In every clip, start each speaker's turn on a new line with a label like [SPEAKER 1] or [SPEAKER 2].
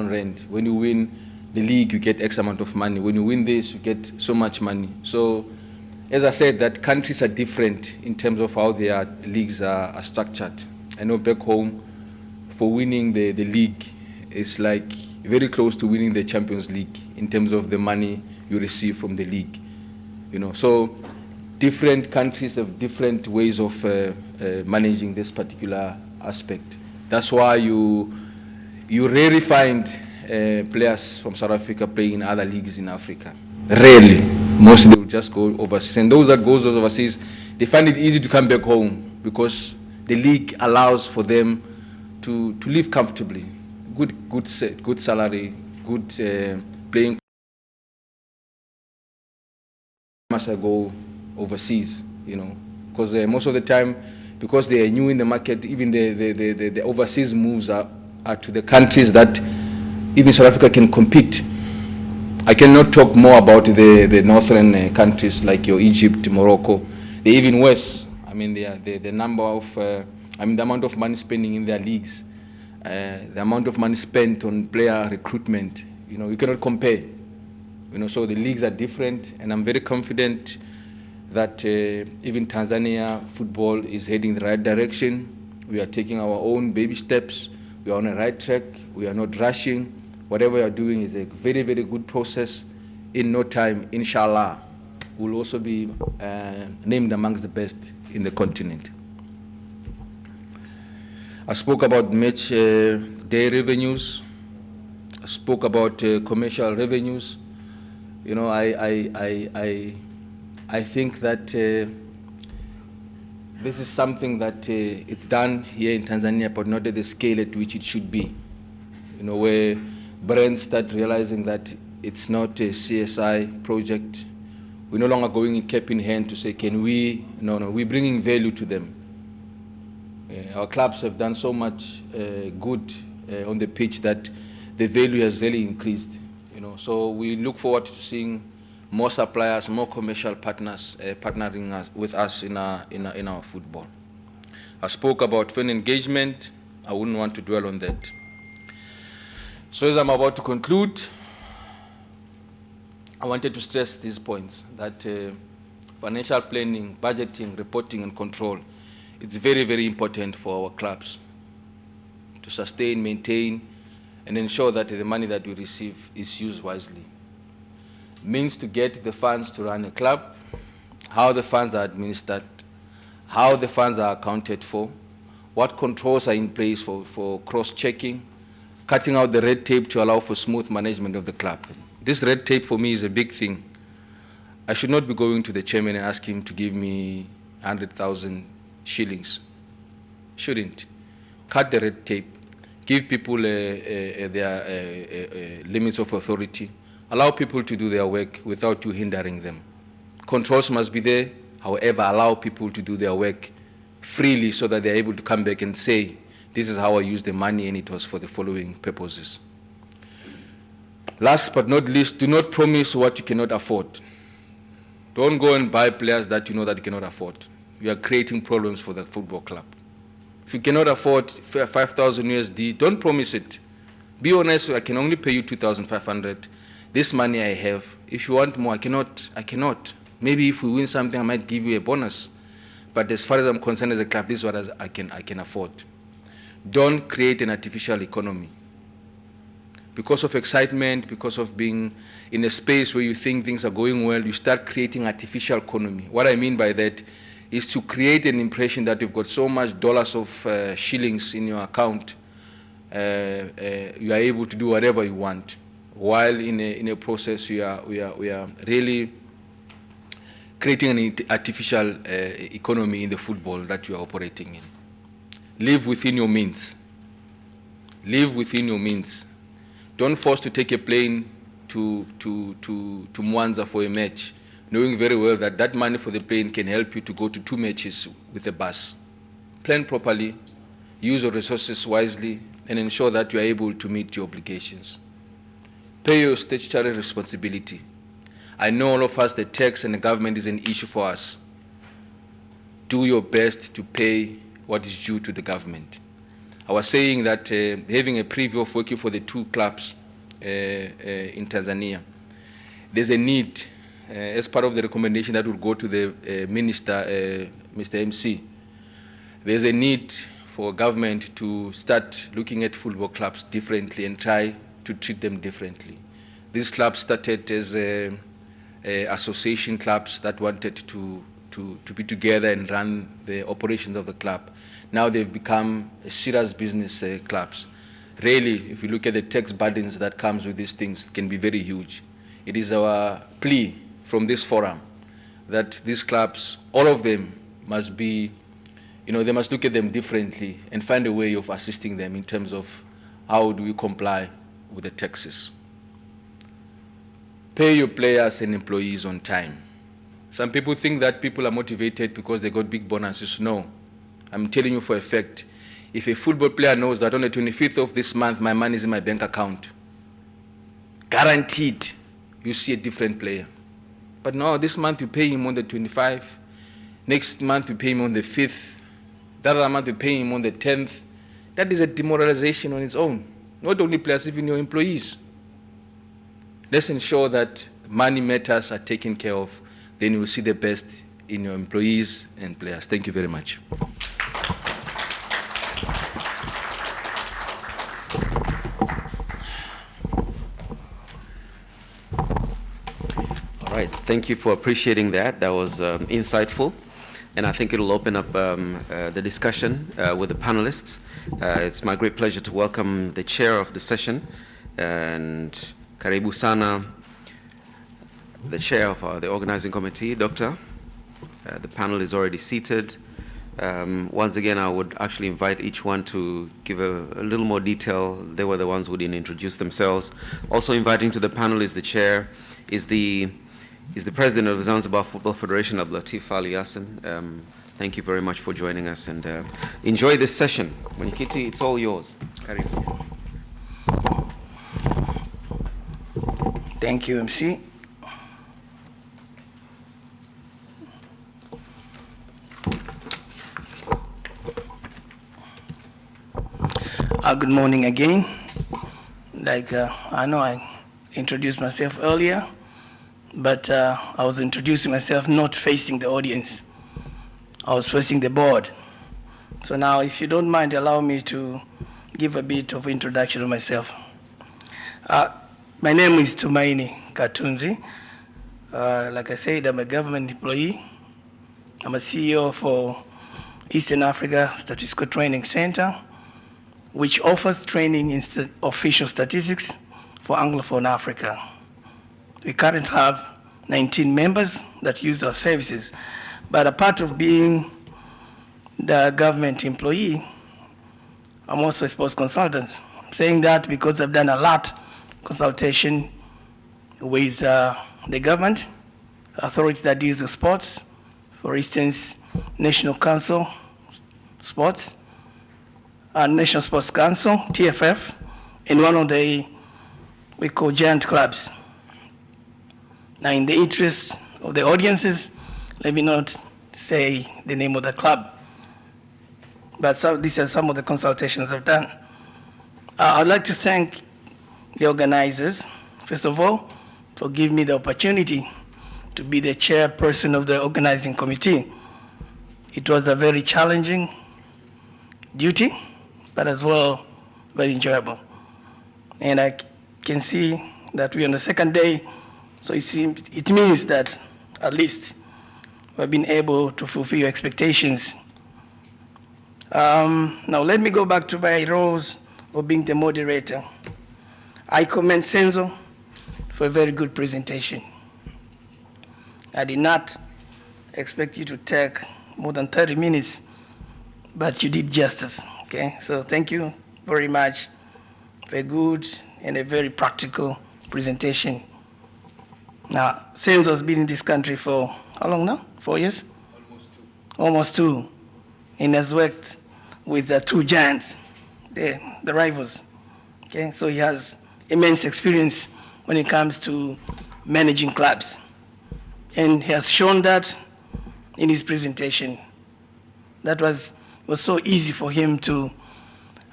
[SPEAKER 1] rand. When you win the league, you get X amount of money. When you win this, you get so much money. So, as I said, that countries are different in terms of how their leagues are structured. I know back home, for winning the league, it's like very close to winning the Champions League in terms of the money you receive from the league. So different countries have different ways of managing this particular aspect. That's why you rarely find players from South Africa playing in other leagues in Africa. Rarely. Mostly they will just go overseas. And those that go overseas, they find it easy to come back home because the league allows for them to live comfortably. Good salary, good playing. Must I go overseas, because most of the time, because they are new in the market, even the overseas moves are to the countries that even South Africa can compete. I cannot talk more about the northern countries like your Egypt, Morocco. They're even worse. I mean, the number of, the amount of money spending in their leagues, the amount of money spent on player recruitment, you cannot compare. So the leagues are different, and I'm very confident that even Tanzania football is heading the right direction. We are taking our own baby steps. We are on the right track. We are not rushing. Whatever we are doing is a very, very good process. In no time, inshallah, we'll also be named amongst the best in the continent. I spoke about match day revenues. I spoke about commercial revenues. I think that this is something that it's done here in Tanzania, but not at the scale at which it should be. Where brands start realizing that it's not a CSI project. We're no longer going in cap in hand to say, can we? No, we're bringing value to them. Our clubs have done so much good on the pitch that the value has really increased. So we look forward to seeing more suppliers, more commercial partners partnering with us in our football. I spoke about fan engagement. I wouldn't want to dwell on that. So as I'm about to conclude, I wanted to stress these points, that financial planning, budgeting, reporting, and control, it's very, very important for our clubs to sustain, maintain, and ensure that the money that we receive is used wisely. Means to get the funds to run a club, how the funds are administered, how the funds are accounted for, what controls are in place for cross-checking, cutting out the red tape to allow for smooth management of the club. This red tape for me is a big thing. I should not be going to the chairman and ask him to give me 100,000 shillings. Shouldn't. Cut the red tape. Give people their limits of authority. Allow people to do their work without you hindering them. Controls must be there. However, allow people to do their work freely so that they're able to come back and say, this is how I used the money and it was for the following purposes. Last but not least, do not promise what you cannot afford. Don't go and buy players that you know that you cannot afford. You are creating problems for the football club. If you cannot afford 5,000 USD, don't promise it. Be honest, I can only pay you 2,500. This money I have. If you want more, I cannot. Maybe if we win something, I might give you a bonus. But as far as I'm concerned as a club, this is what I can afford. Don't create an artificial economy. Because of excitement, because of being in a space where you think things are going well, you start creating artificial economy. What I mean by that is to create an impression that you've got so much dollars of shillings in your account, you are able to do whatever you want. While in a process, we are really creating an artificial economy in the football that you are operating in. Live within your means. Live within your means. Don't force to take a plane to Mwanza for a match, knowing very well that that money for the plane can help you to go to 2 matches with a bus. Plan properly, use your resources wisely, and ensure that you are able to meet your obligations. Pay your statutory responsibility. I know all of us, the tax and the government is an issue for us. Do your best to pay what is due to the government. I was saying that having a preview of working for the 2 clubs in Tanzania, there's a need, as part of the recommendation that will go to the Minister, Mr. MC, there's a need for government to start looking at football clubs differently and try to treat them differently. These clubs started as association clubs that wanted to be together and run the operations of the club. Now they've become serious business clubs. Really, if you look at the tax burdens that comes with these things, it can be very huge. It is our plea from this forum that these clubs, all of them, must be, they must look at them differently and find a way of assisting them in terms of how do we comply with the taxes. Pay your players and employees on time. Some people think that people are motivated because they got big bonuses. No. I'm telling you for a fact, if a football player knows that on the 25th of this month, my money is in my bank account, guaranteed, you see a different player. But no, this month you pay him on the 25th, next month you pay him on the 5th, that other month you pay him on the 10th. That is a demoralization on its own. Not only players, even your employees. Let's ensure that money matters are taken care of. Then you will see the best in your employees and players. Thank you very much.
[SPEAKER 2] All right, thank you for appreciating that. That was insightful. And I think it'll open up the discussion with the panelists. It's my great pleasure to welcome the chair of the session, and karibu sana, the chair of the organizing committee, Doctor. The panel is already seated. Once again, I would actually invite each one to give a little more detail. They were the ones who didn't introduce themselves. Also inviting to the panel is the chair, is the president of the Zanzibar Football Federation, Abdulatif Ali Yassin. Thank you very much for joining us, and enjoy this session. Mwenyekiti, it's all yours. Karibu.
[SPEAKER 3] Thank you, MC. Good morning again. I know I introduced myself earlier, but I was introducing myself not facing the audience. I was facing the board. So now, if you don't mind, allow me to give a bit of introduction of myself. My name is Tumaini Katunzi. Like I said, I'm a government employee. I'm a CEO for Eastern Africa Statistical Training Center, which offers training in official statistics for Anglophone Africa. We currently have 19 members that use our services. But apart of being the government employee, I'm also a sports consultant. I'm saying that because I've done a lot consultation with the government, authorities that deals with sports, for instance, National Council Sports, National Sports Council, TFF, and one of the, we call giant clubs. Now, in the interest of the audiences, let me not say the name of the club, but these are some of the consultations I've done. I'd like to thank the organizers, first of all, for giving me the opportunity to be the chairperson of the organizing committee. It was a very challenging duty, but as well, very enjoyable. And I can see that we're on the second day, so it means that at least we've been able to fulfill your expectations. Now let me go back to my roles of being the moderator. I commend Senzo for a very good presentation. I did not expect you to take more than 30 minutes, but you did justice, okay? So thank you very much for a good and a very practical presentation. Now, Senzo's been in this country for how long now? 4 years? Almost two. And has worked with the two giants, the rivals, okay? So he has immense experience when it comes to managing clubs. And he has shown that in his presentation. That was so easy for him to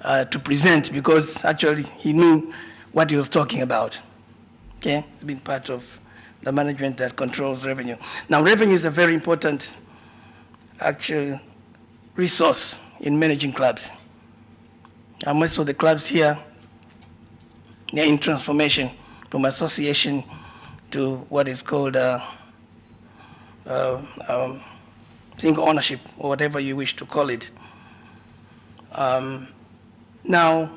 [SPEAKER 3] to present, because actually he knew what he was talking about. Okay, it's been part of the management that controls revenue. Now, revenue is a very important actual resource in managing clubs. And most of the clubs here, they're in transformation from association to what is called single ownership, or whatever you wish to call it. Now,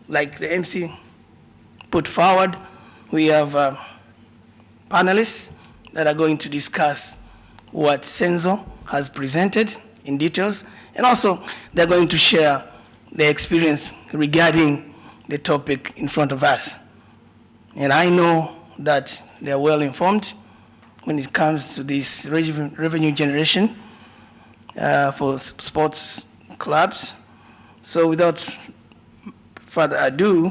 [SPEAKER 3] like the MC put forward, we have panelists that are going to discuss what Senzo has presented in details, and also they're going to share their experience regarding the topic in front of us. And I know that they're well informed when it comes to this revenue generation for sports clubs. So without further ado,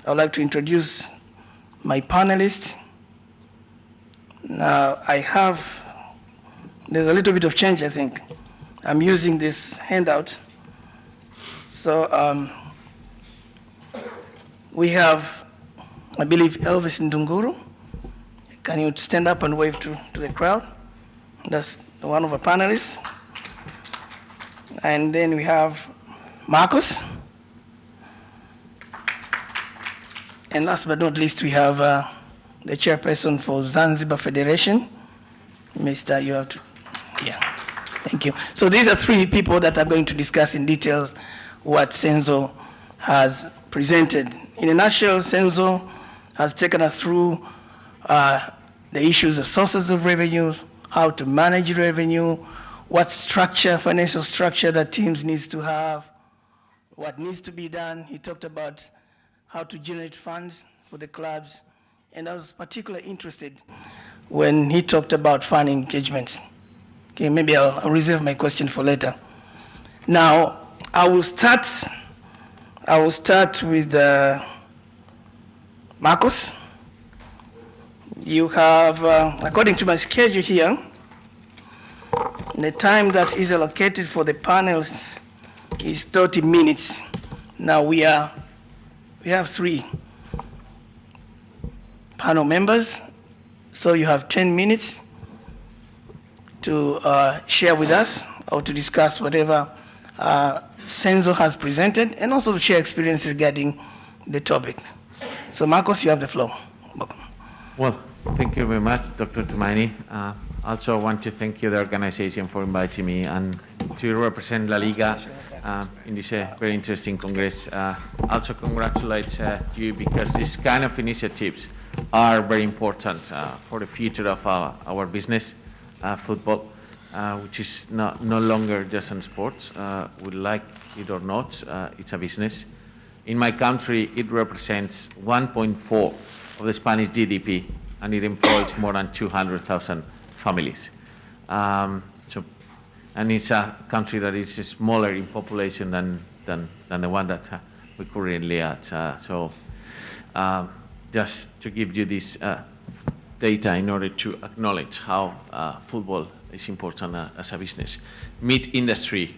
[SPEAKER 3] I would like to introduce my panelists. Now, there's a little bit of change, I think. I'm using this handout. So we have, I believe, Elvis Ndunguru. Can you stand up and wave to the crowd? That's one of our panelists. And then we have Marcos. And last but not least, we have the chairperson for Zanzibar Federation. Mr. You have to, yeah, thank you. So these are three people that are going to discuss in details what Senzo has presented. In a nutshell, Senzo has taken us through the issues of sources of revenue, how to manage revenue, what structure, financial structure that teams needs to have, what needs to be done. He talked about how to generate funds for the clubs, and I was particularly interested when he talked about fan engagement. Okay, maybe I'll reserve my question for later. Now, I will start with Marcos. You have, according to my schedule here, the time that is allocated for the panels is 30 minutes. Now we have 3 panel members, so you have 10 minutes to share with us or to discuss whatever Senzo has presented, and also to share experience regarding the topic. So Marcos, you have the floor. Welcome.
[SPEAKER 4] Well, thank you very much, Dr. Tumaini. Also, I want to thank you, the organization, for inviting me and to represent La Liga in this very interesting Congress. Also, congratulate you, because these kind of initiatives are very important for the future of our business, football, which is no longer just in sports. We like it or not, it's a business. In my country, it represents 1.4 of the Spanish GDP, and it employs more than 200,000 families. And it's a country that is smaller in population than the one that we currently at. Just to give you this data in order to acknowledge how football is important as a business. Meat industry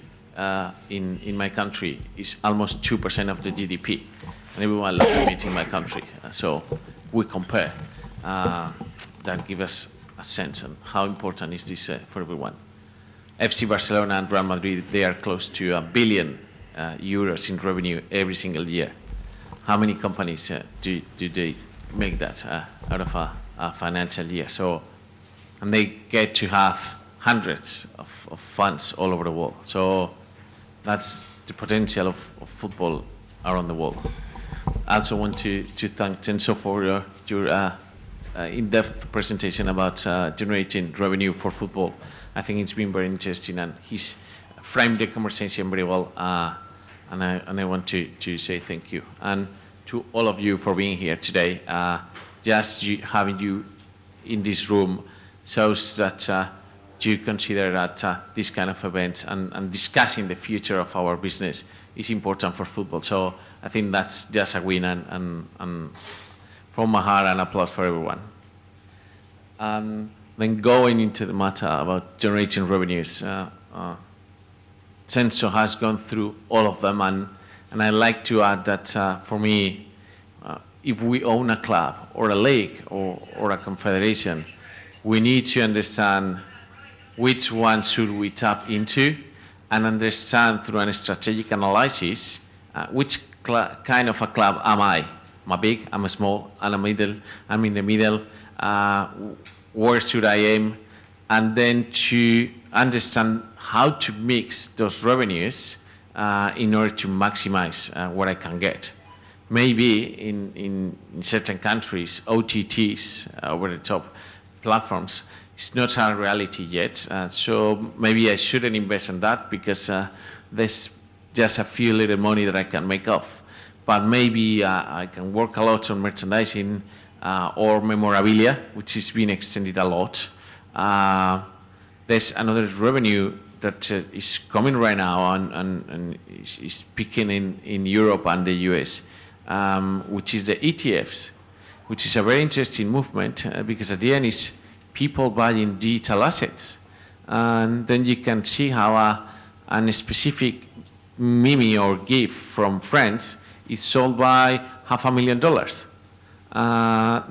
[SPEAKER 4] in my country is almost 2% of the GDP, and everyone loves meat in my country. So we compare. That give us a sense of how important is this for everyone. FC Barcelona and Real Madrid, they are close to €1 billion in revenue every single year. How many companies do they make that out of a financial year? So, and they get to have hundreds of funds all over the world. So that's the potential of football around the world. I also want to thank Tenso for your in-depth presentation about generating revenue for football. I think it's been very interesting, and he's framed the conversation very well, and I want to say thank you. And to all of you for being here today. Just having you in this room shows that you consider that this kind of event and discussing the future of our business is important for football. So I think that's just a win, and from my heart, an applause for everyone. Then going into the matter about generating revenues, Censo has gone through all of them, and I'd like to add that for me, if we own a club or a league or a confederation, we need to understand which one should we tap into and understand through a strategic analysis which kind of a club am I? Am I big? Am I small? Am I middle? I'm in the middle. Where should I aim? And then to understand how to mix those revenues in order to maximize what I can get. Maybe in certain countries, OTTs, over-the-top platforms, it's not a reality yet. So maybe I shouldn't invest in that because there's just a few little money that I can make off. But maybe I can work a lot on merchandising or memorabilia, which is being extended a lot. There's another revenue that is coming right now and is peaking in Europe and the US, which is the ETFs, which is a very interesting movement because at the end is people buying digital assets. And then you can see how a specific meme or GIF from friends is sold by $500,000.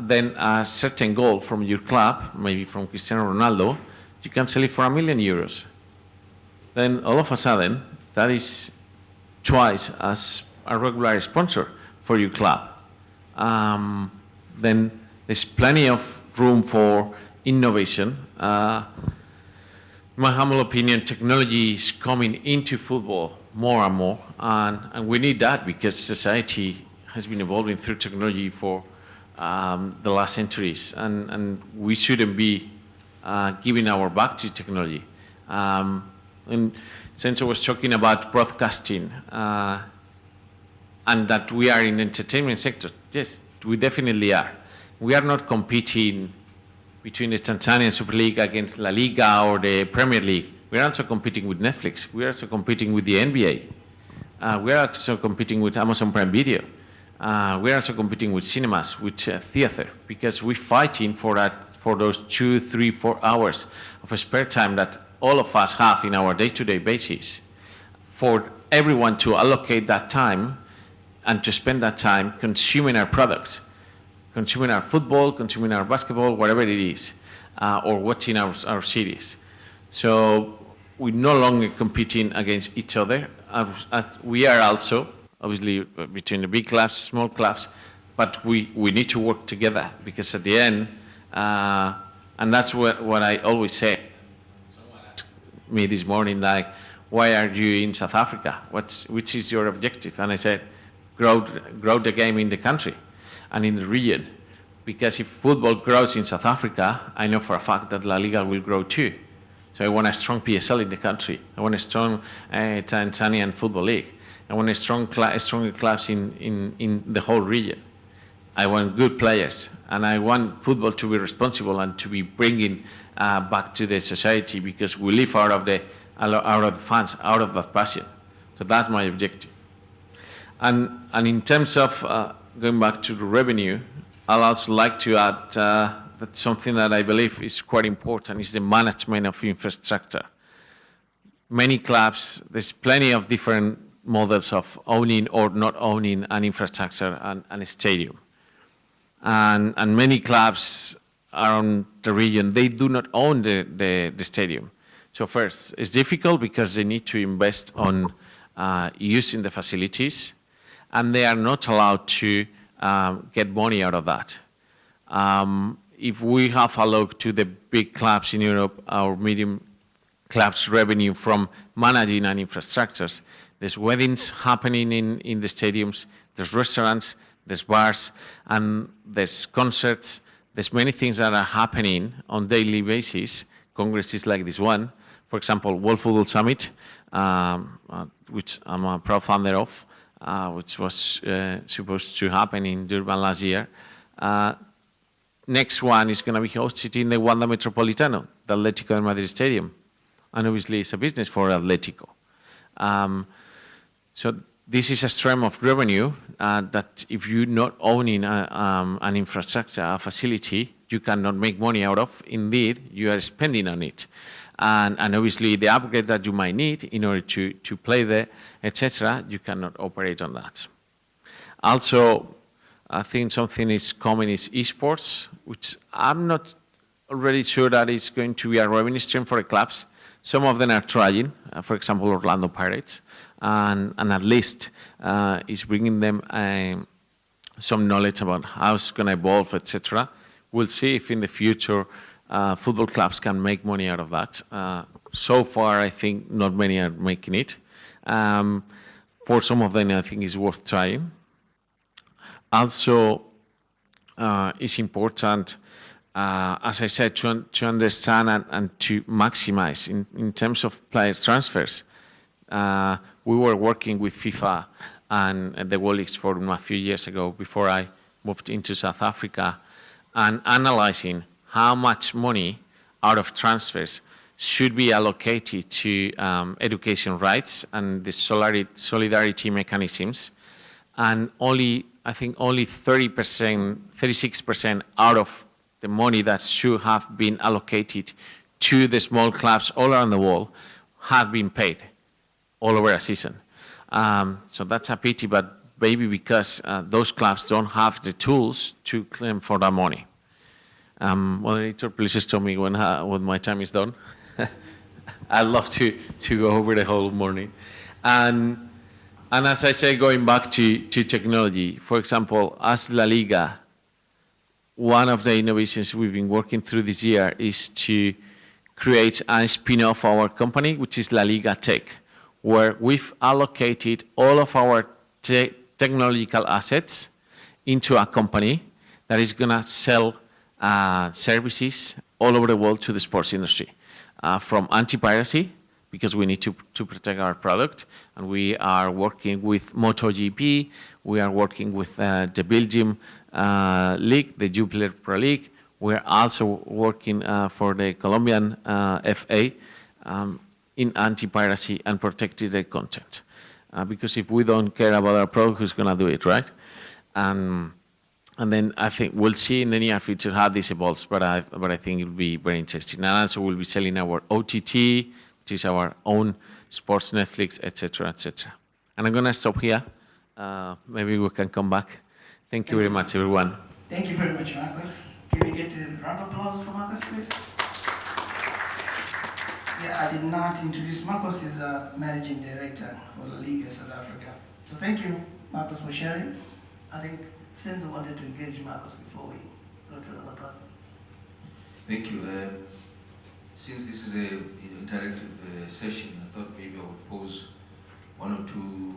[SPEAKER 4] Then a certain goal from your club, maybe from Cristiano Ronaldo, you can sell it for €1 million. Then all of a sudden, that is twice as a regular sponsor for your club. Then there's plenty of room for innovation. In my humble opinion, technology is coming into football more and more, and we need that because society has been evolving through technology for the last centuries, and we shouldn't be giving our back to technology. And since I was talking about broadcasting and that we are in the entertainment sector, yes, we definitely are. We are not competing between the Tanzanian Super League against La Liga or the Premier League. We are also competing with Netflix. We are also competing with the NBA. We are also competing with Amazon Prime Video. We are also competing with cinemas, with theater, because we're fighting for those 2, 3, 4 hours of spare time that all of us have in our day-to-day basis, for everyone to allocate that time and to spend that time consuming our products, consuming our football, consuming our basketball, whatever it is, or watching our series. So we're no longer competing against each other. We are also, obviously, between the big clubs, small clubs, but we need to work together because at the end, and that's what I always say. Someone asked me this morning, like, why are you in South Africa? Which is your objective? And I said, grow the game in the country and in the region. Because if football grows in South Africa, I know for a fact that La Liga will grow too. So I want a strong PSL in the country. I want a strong Tanzanian football league. I want stronger clubs in the whole region. I want good players, and I want football to be responsible and to be bringing back to the society because we live out of the fans, out of that passion. So that's my objective. And in terms of going back to the revenue, I'd also like to add that something that I believe is quite important is the management of infrastructure. Many clubs, there's plenty of different models of owning or not owning an infrastructure and a stadium. And many clubs around the region, they do not own the stadium. So first, it's difficult because they need to invest on using the facilities, and they are not allowed to get money out of that. If we have a look to the big clubs in Europe, our medium clubs' revenue from managing and infrastructures, there's weddings happening in the stadiums, there's restaurants, there's bars, and there's concerts. There's many things that are happening on daily basis. Congresses like this one, for example, World Football Summit, which I'm a proud founder of, which was supposed to happen in Durban last year. Next one is going to be hosted in the Wanda Metropolitano, the Atletico de Madrid Stadium. And obviously it's a business for Atletico. So this is a stream of revenue that if you're not owning an infrastructure, a facility, you cannot make money out of. Indeed, you are spending on it. and obviously the upgrade that you might need in order to play there, etc., you cannot operate on that. Also, I think something is common is esports, which I'm not already sure that it's going to be a revenue stream for the clubs. Some of them are trying, for example, Orlando Pirates, and at least it's bringing them some knowledge about how it's going to evolve, etc. We'll see if in the future football clubs can make money out of that. So far, I think not many are making it. For some of them, I think it's worth trying. Also, it's important, as I said, to understand and to maximize in terms of player transfers. We were working with FIFA and the World Leagues Forum a few years ago before I moved into South Africa, and analyzing how much money out of transfers should be allocated to education rights and the solidarity mechanisms, and I think only 30%, 36% out of the money that should have been allocated to the small clubs all around the world have been paid all over a season. So that's a pity, but maybe because those clubs don't have the tools to claim for that money. Moderator, please just tell me when my time is done. I'd love to go over the whole morning. And as I say, going back to technology, for example, as La Liga, one of the innovations we've been working through this year is to create a spin-off of our company, which is La Liga Tech, where we've allocated all of our technological assets into a company that is going to sell services all over the world to the sports industry, from anti-piracy, because we need to protect our product, and we are working with MotoGP, we are working with the Belgium League, the Jupiler Pro League, we're also working for the Colombian FA in anti-piracy and protecting the content. Because if we don't care about our product, who's going to do it, right? And then I think we'll see in the near future how this evolves, but I think it'll be very interesting. And also we'll be selling our OTT, which is our own sports Netflix, etc., etc. And I'm going to stop here. Maybe we can come back. Thank you very much, everyone.
[SPEAKER 3] Thank you very much, Marcus. Can we get a round of applause for Marcus, please? Yeah, I did not introduce Marcus. Is a managing director for La Liga South Africa. So thank you, Marcus, for sharing. I think Senzo wanted to engage Marcus before we go to another process.
[SPEAKER 1] Thank you. Since this is an interactive session, I thought maybe I would pose one or two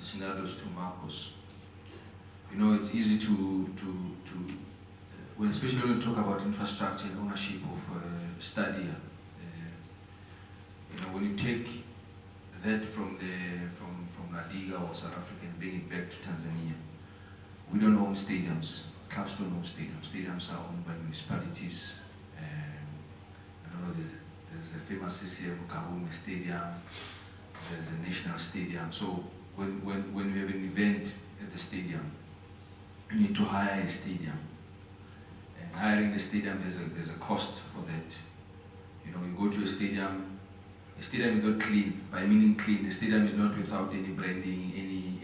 [SPEAKER 1] scenarios to Marcos. You know, it's easy especially when we talk about infrastructure and ownership of stadia. You know, when you take that from La Liga or South Africa and bring it back to Tanzania, we don't own stadiums. Clubs don't own stadiums. Stadiums are owned by municipalities. I don't know, there's a famous CCM Karume Stadium. There's a national stadium. So when we have an event at the stadium, you need to hire a stadium. And hiring the stadium, there's a cost for that. You know, you go to a stadium is not clean. By meaning clean, the stadium is not without any branding, any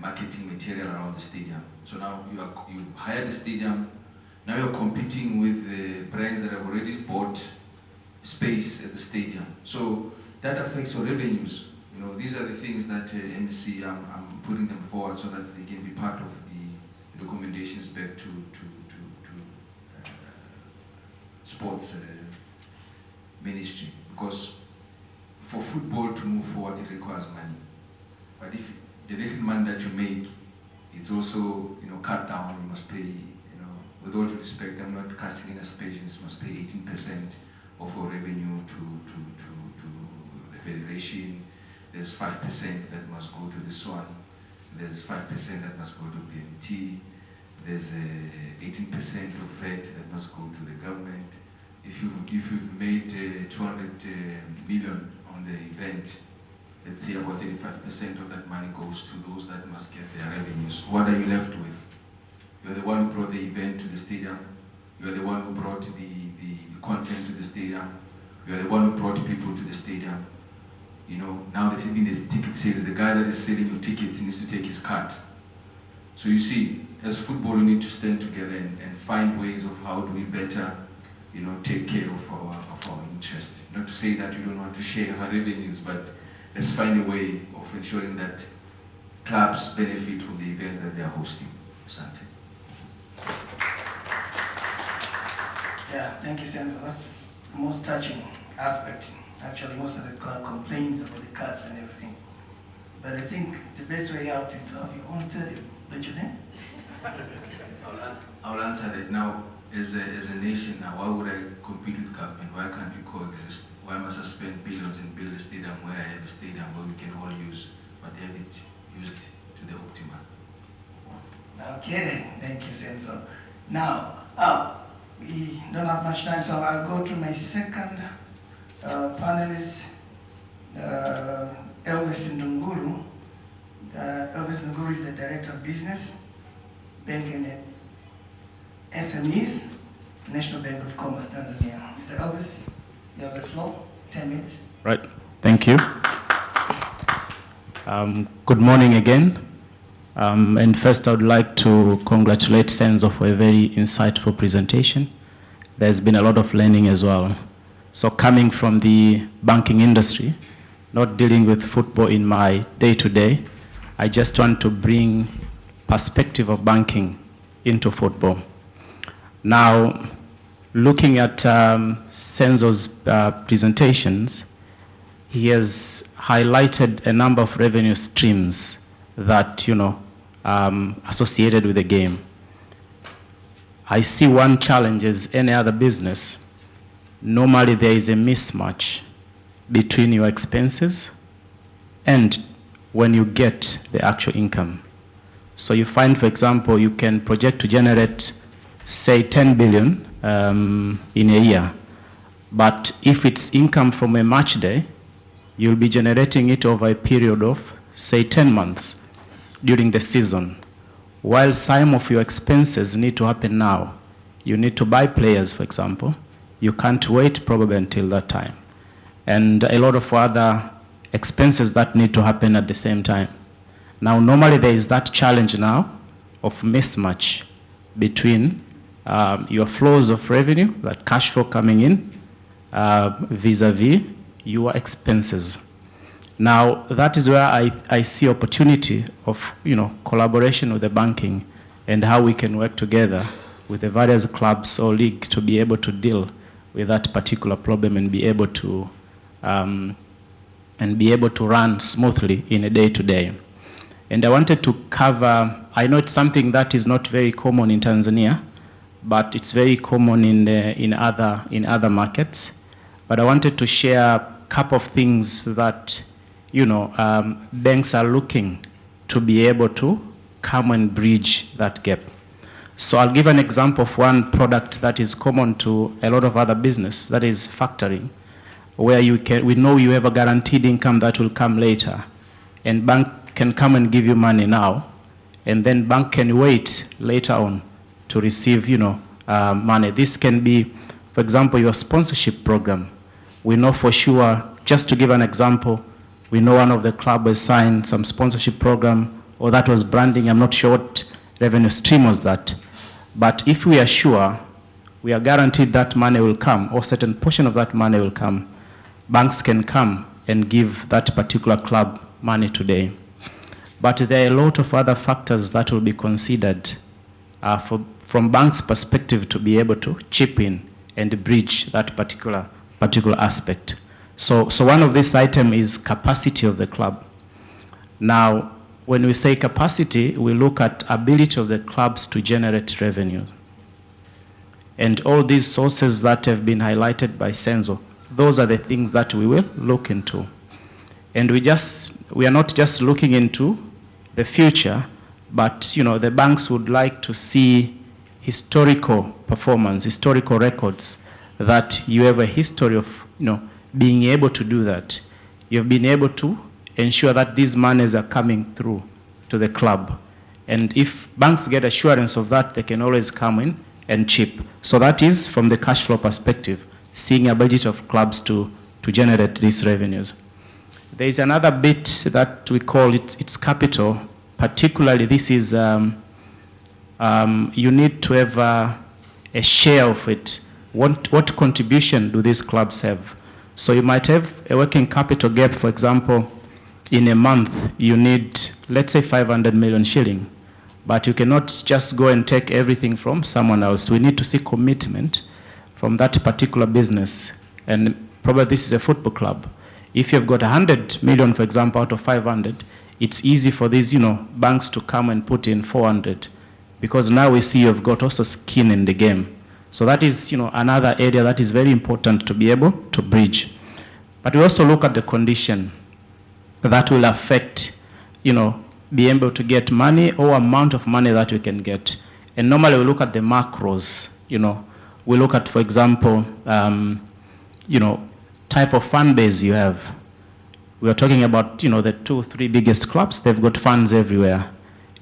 [SPEAKER 1] marketing material around the stadium. So now you hire the stadium. Now you're competing with brands that have already bought space at the stadium. So that affects your revenues. You know, these are the things that MC, I'm putting them forward so that they can be part of the recommendations back to sports ministry. Because for football to move forward, it requires money. But if the little money that you make, it's also, you know, cut down. You must pay, you know, with all due respect, I'm not casting in aspersions, must pay 18% of our revenue to the federation. There's 5% that must go to this one. There's 5% that must go to PMT. There's 18% of VAT that must go to the government. If you've made 200 million on the event, let's say about 35% of that money goes to those that must get their revenues. What are you left with? You're the one who brought the event to the stadium. You are the one who brought the content to the stadium. You are the one who brought people to the stadium. You know, now there's even this ticket sales. The guy that is selling your tickets needs to take his cut. So you see, as football, we need to stand together and find ways of how do we better, you know, take care of our interests. Not to say that we don't want to share our revenues, but let's find a way of ensuring that clubs benefit from the events that they are hosting. Asante.
[SPEAKER 3] Yeah, thank you, Senator. That's the most touching aspect. Actually, most of the club complains about the cuts and everything. But I think the best way out is to have your own stadium, don't you think?
[SPEAKER 1] I'll answer that now. As a nation now, why would I compete with government? Why can't we coexist? Why must I spend billions and build a stadium where I have a stadium where we can all use, but have it used to the optimum?
[SPEAKER 3] Okay, thank you, Senator. Now, we don't have much time, so I'll go to my second panelist, Elvis Ndunguru. Elvis Ndunguru is the Director of Business, Banking and SMEs, National Bank of Commerce, Tanzania. Mr. Elvis, you have the floor, 10 minutes.
[SPEAKER 5] Right, thank you. Good morning again. And first I would like to congratulate Senzo for a very insightful presentation. There's been a lot of learning as well. So coming from the banking industry, not dealing with football in my day-to-day, I just want to bring perspective of banking into football. Now, looking at Senzo's presentations, he has highlighted a number of revenue streams that, you know, associated with the game. I see one challenge as any other business. Normally there is a mismatch between your expenses and when you get the actual income. So you find, for example, you can project to generate, say, 10 billion in a year. But if it's income from a match day, you'll be generating it over a period of, say, 10 months during the season. While some of your expenses need to happen now. You need to buy players, for example. You can't wait probably until that time. And a lot of other expenses that need to happen at the same time. Now, normally there is that challenge now of mismatch between your flows of revenue, that cash flow coming in, vis-a-vis your expenses. Now, that is where I see opportunity of, you know, collaboration with the banking and how we can work together with the various clubs or league to be able to deal with that particular problem and be able to run smoothly in a day-to-day. And I wanted to cover, I know it's something that is not very common in Tanzania, but it's very common in other markets. But I wanted to share a couple of things that, you know, banks are looking to be able to come and bridge that gap. So I'll give an example of one product that is common to a lot of other business, that is factoring, where we know you have a guaranteed income that will come later, and bank can come and give you money now, and then bank can wait later on to receive, you know, money. This can be, for example, your sponsorship program. We know for sure, just to give an example, we know one of the club has signed some sponsorship program, or that was branding. I'm not sure what revenue stream was that. But if we are sure, we are guaranteed that money will come, or certain portion of that money will come, banks can come and give that particular club money today. But there are a lot of other factors that will be considered from banks' perspective to be able to chip in and bridge that particular aspect. So one of these items is capacity of the club. Now, when we say capacity, we look at ability of the clubs to generate revenue. And all these sources that have been highlighted by Senzo, those are the things that we will look into. And we are not just looking into the future, but, you know, the banks would like to see historical performance, historical records, that you have a history of, you know, being able to do that. You've been able to ensure that these monies are coming through to the club. And if banks get assurance of that, they can always come in and cheap. So that is from the cash flow perspective, seeing a budget of clubs to generate these revenues. There is another bit that we call it's capital. Particularly, this is you need to have a share of it. What contribution do these clubs have? So you might have a working capital gap, for example, in a month you need, let's say, 500 million shilling, but you cannot just go and take everything from someone else. We need to see commitment from that particular business, and probably this is a football club. If you've got 100 million, for example, out of 500, it's easy for these, banks to come and put in 400, because now we see you've got also skin in the game. So that is, another area that is very important to be able to bridge. But we also look at the condition that will affect, being able to get money or amount of money that we can get. And normally we look at the macros, we look at, for example, type of fan base you have. We are talking about, the 2 or 3 biggest clubs. They've got funds everywhere,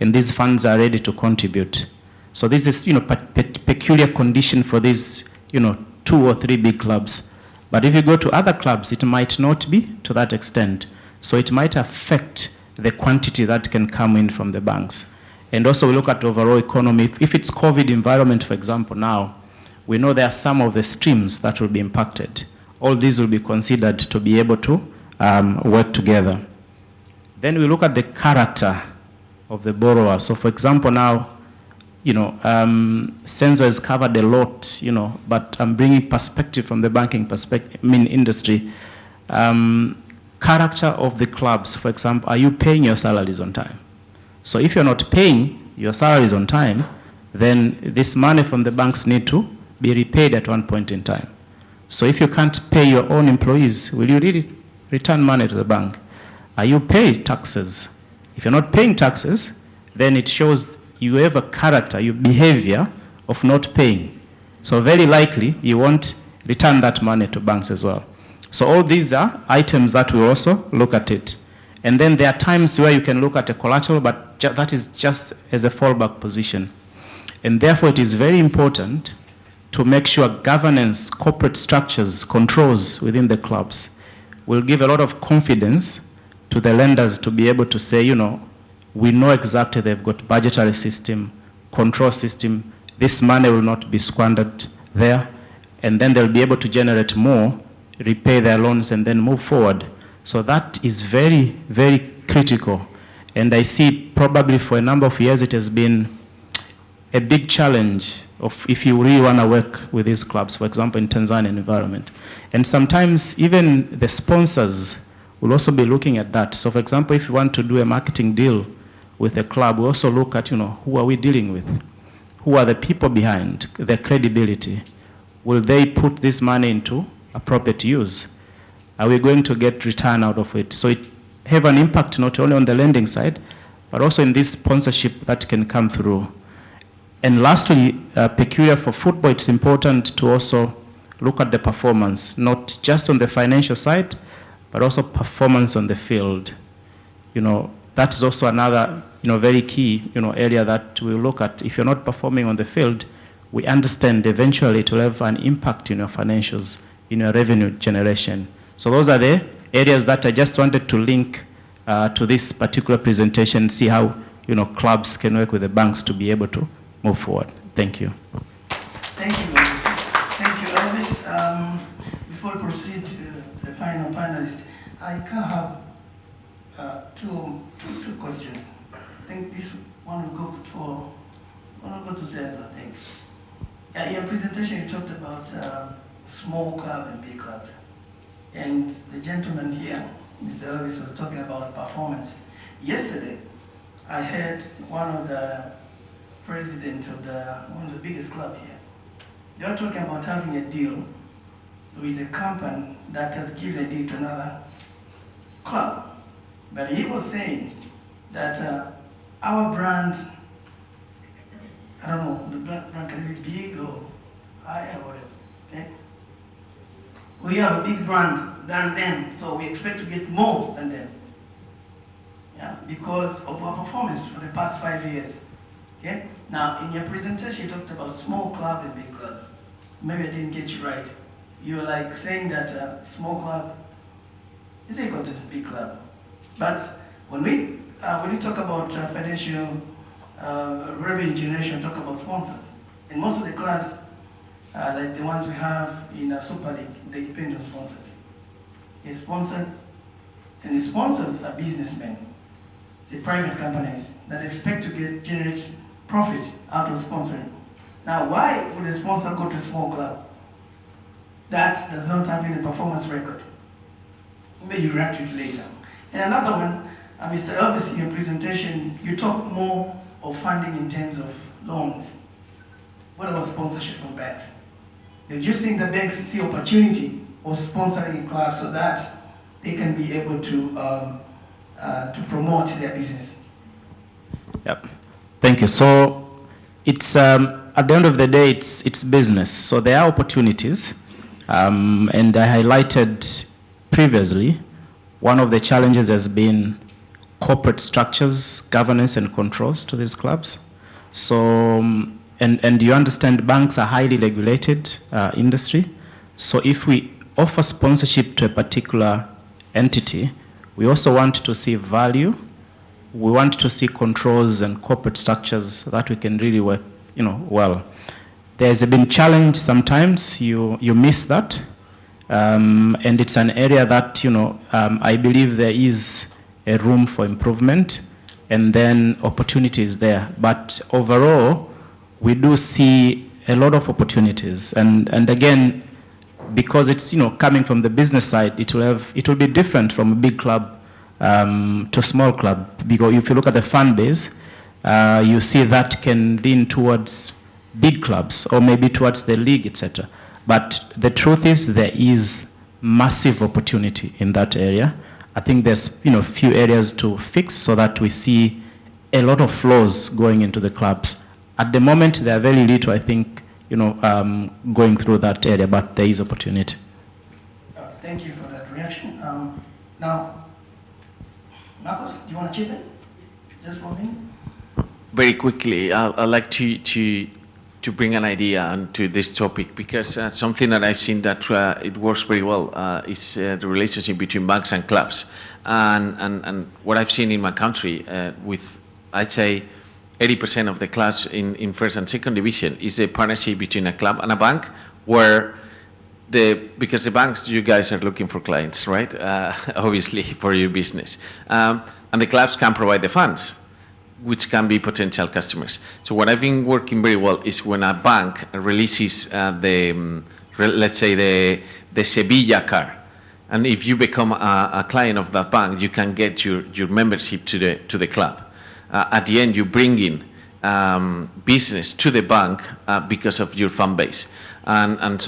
[SPEAKER 5] and these funds are ready to contribute. So this is, peculiar condition for these, 2 or 3 big clubs. But if you go to other clubs, it might not be to that extent. So it might affect the quantity that can come in from the banks. And also we look at overall economy. If it's COVID environment, for example, now, we know there are some of the streams that will be impacted. All these will be considered to be able to work together. Then we look at the character of the borrower. So for example now, Senzo has covered a lot, but I'm bringing perspective from the banking industry. Character of the clubs, for example, are you paying your salaries on time? So if you're not paying your salaries on time, then this money from the banks need to be repaid at one point in time. So if you can't pay your own employees, will you really return money to the bank? Are you paying taxes? If you're not paying taxes, then it shows you have a character, your behavior of not paying. So very likely you won't return that money to banks as well. So all these are items that we also look at it. And then there are times where you can look at a collateral, but that is just as a fallback position. And therefore it is very important to make sure governance, corporate structures, controls within the clubs will give a lot of confidence to the lenders to be able to say, we know exactly they've got budgetary system, control system, this money will not be squandered there, and then they'll be able to generate more, repay their loans, and then move forward. So that is very, very critical. And I see probably for a number of years it has been a big challenge of if you really want to work with these clubs, for example, in Tanzanian environment. And sometimes even the sponsors will also be looking at that. So for example, if you want to do a marketing deal with a club, we also look at, who are we dealing with? Who are the people behind, their credibility? Will they put this money into appropriate use? Are we going to get return out of it? So it have an impact not only on the lending side, but also in this sponsorship that can come through. And lastly, peculiar for football, it's important to also look at the performance, not just on the financial side, but also performance on the field. That is also another, very key, area that we look at. If you're not performing on the field, we understand eventually it will have an impact in your financials, in your revenue generation. So those are the areas that I just wanted to link to this particular presentation, see how, clubs can work with the banks to be able to move forward. Thank you.
[SPEAKER 3] Thank you, Elvis. Thank you, Elvis. Before we proceed to the final panelist, I can have two questions. I think this one will go to Senzo, I think. In your presentation, you talked about small club and big clubs. And the gentleman here, Mr. Elvis, was talking about performance. Yesterday, I heard one of the president of one of the biggest clubs here. They were talking about having a deal with a company that has given a deal to another club. But he was saying that our brand, I don't know, the brand can be big or high or whatever. Okay? We have a big brand than them, so we expect to get more than them. Yeah, because of our performance for the past 5 years. Okay? Now, in your presentation, you talked about small club and big clubs. Maybe I didn't get you right. You were like saying that small club is equal to big club. But when we talk about financial revenue generation, talk about sponsors. And most of the clubs, like the ones we have in our Super League, they depend on sponsors. They're sponsored, and the sponsors are businessmen. They're private companies that expect to generate profit out of sponsoring. Now, why would a sponsor go to a small club that does not have any performance record? Maybe you react to it later. And another one, Mr. Elvis, in your presentation, you talk more of funding in terms of loans. What about sponsorship from banks? Do you think the banks see opportunity of sponsoring clubs so that they can be able to promote their business?
[SPEAKER 5] Yep. Thank you. So it's at the end of the day, it's business. So there are opportunities, and I highlighted previously, one of the challenges has been corporate structures, governance, and controls to these clubs. So, and you understand banks are highly regulated industry. So if we offer sponsorship to a particular entity, we also want to see value. We want to see controls and corporate structures that we can really work, well. There's been challenge sometimes, you miss that. And it's an area that, I believe there is a room for improvement, and then opportunities there. But overall, we do see a lot of opportunities. And again, because it's, coming from the business side, it will be different from a big club to a small club. Because if you look at the fan base, you see that can lean towards big clubs or maybe towards the league, etc. But the truth is there is massive opportunity in that area. I think there's few areas to fix so that we see a lot of flows going into the clubs. At the moment, there are very little, I think, going through that area, but there is opportunity.
[SPEAKER 3] Thank you for that reaction. Now, Marcos, do you want to chip in? Just for me?
[SPEAKER 4] Very quickly, I'd like to bring an idea onto this topic, because something that I've seen that it works very well is the relationship between banks and clubs. And what I've seen in my country with, I'd say, 80% of the clubs in first and second division is a partnership between a club and a bank, where because the banks, you guys are looking for clients, right? Obviously, for your business. And the clubs can provide the funds, which can be potential customers. So what I've been working very well is when a bank releases let's say the Sevilla card, and if you become a client of that bank, you can get your membership to the club. At the end, you bring in business to the bank because of your fan base, and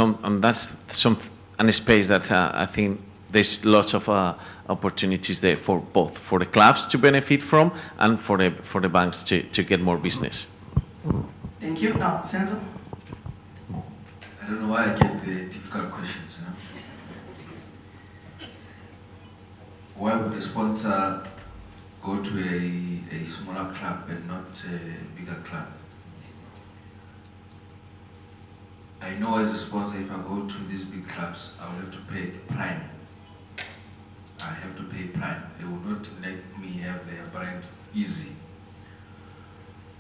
[SPEAKER 4] that's a space that I think there's lots of opportunities there for both, for the clubs to benefit from and for the banks to get more business.
[SPEAKER 3] Thank you. Now, Senzo?
[SPEAKER 1] I don't know why I get the difficult questions. Why would a sponsor go to a smaller club and not a bigger club? I know as a sponsor, if I go to these big clubs, I will have to pay prime. I have to pay prime. They will not let me have their brand easy.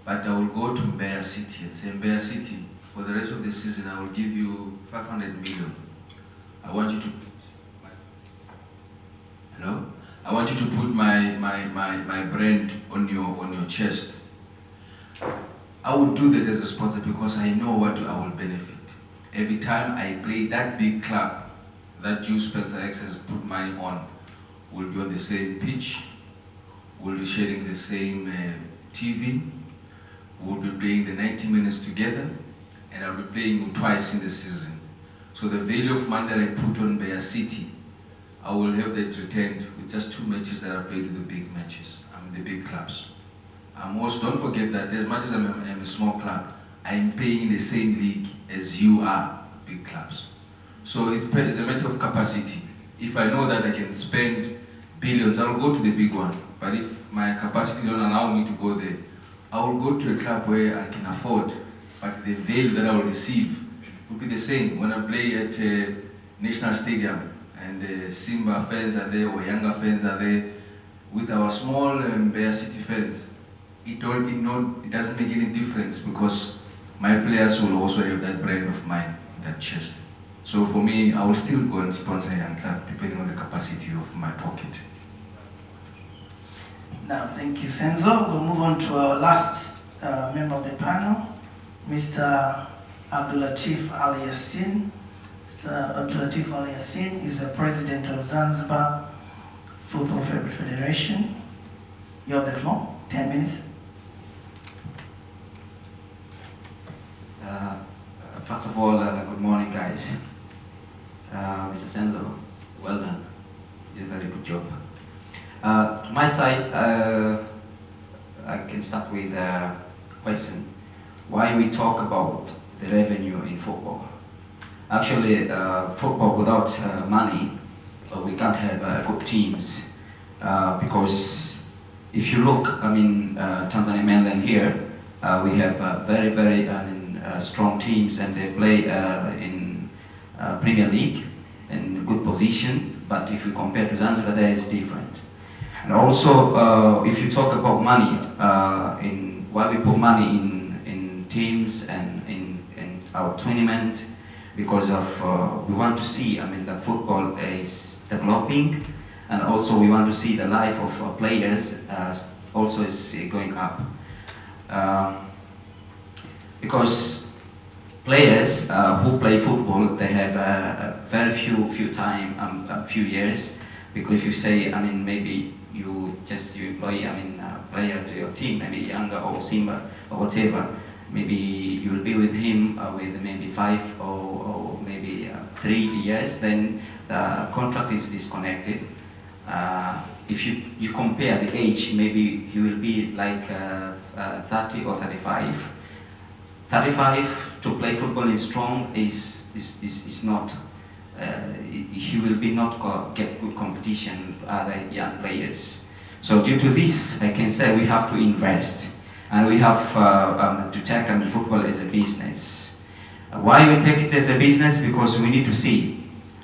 [SPEAKER 1] But I will go to Mbeya City and say, Mbeya City, for the rest of the season, I will give you 500 million. I want you to, hello? I want you to put my brand on your chest. I would do that as a sponsor because I know what I will benefit. Every time I play that big club that you, Spencer X, has put money on, we'll be on the same pitch, we'll be sharing the same TV, we'll be playing the 90 minutes together, and I'll be playing you twice in the season. So the value of money that I put on Mbeya City, I will have that returned with just 2 matches that I played with the big matches, the big clubs. Also, don't forget that as much as I'm a small club, I'm paying in the same league as you are, big clubs. So it's a matter of capacity. If I know that I can spend billions, I'll go to the big one. But if my capacity don't allow me to go there, I will go to a club where I can afford, but the value that I will receive will be the same. When I play at a National Stadium and Simba fans are there or younger fans are there, with our small Mbeya City fans, it doesn't make any difference because my players will also have that brand of mine in that chest. So for me, I will still go and sponsor a young club depending on the capacity of my pocket.
[SPEAKER 3] Now, thank you, Senzo. We'll move on to our last member of the panel, Mr. Abdulatif Ali Yassin. Mr. Abdulatif Ali Yassin is the president of Zanzibar Football Federation. You have the floor, 10 minutes.
[SPEAKER 6] First of all, good morning, guys. Mr. Senzo, well done. You did a very good job. To my side, I can start with a question. Why we talk about the revenue in football? Actually, football without money, we can't have good teams. Because if you look, Tanzania mainland here, we have very, very strong teams, and they play in Premier League in good position. But if you compare to Zanzibar, that is different. And also, if you talk about money, in why we put money in teams and in our tournament, because of we want to see, that football is developing, and also we want to see the life of players also is going up. Because players who play football, they have a very few years. Because if you say, maybe you employ, a player to your team, maybe Younger or Simba or whatever, maybe you will be with him with maybe 5 or maybe 3 years, then the contract is disconnected. If you compare the age, maybe he will be like 30 or 35. 35 to play football is strong is not. He will be not get good competition with other young players. So due to this, I can say we have to invest, and we have to take football as a business. Why we take it as a business? Because we need to see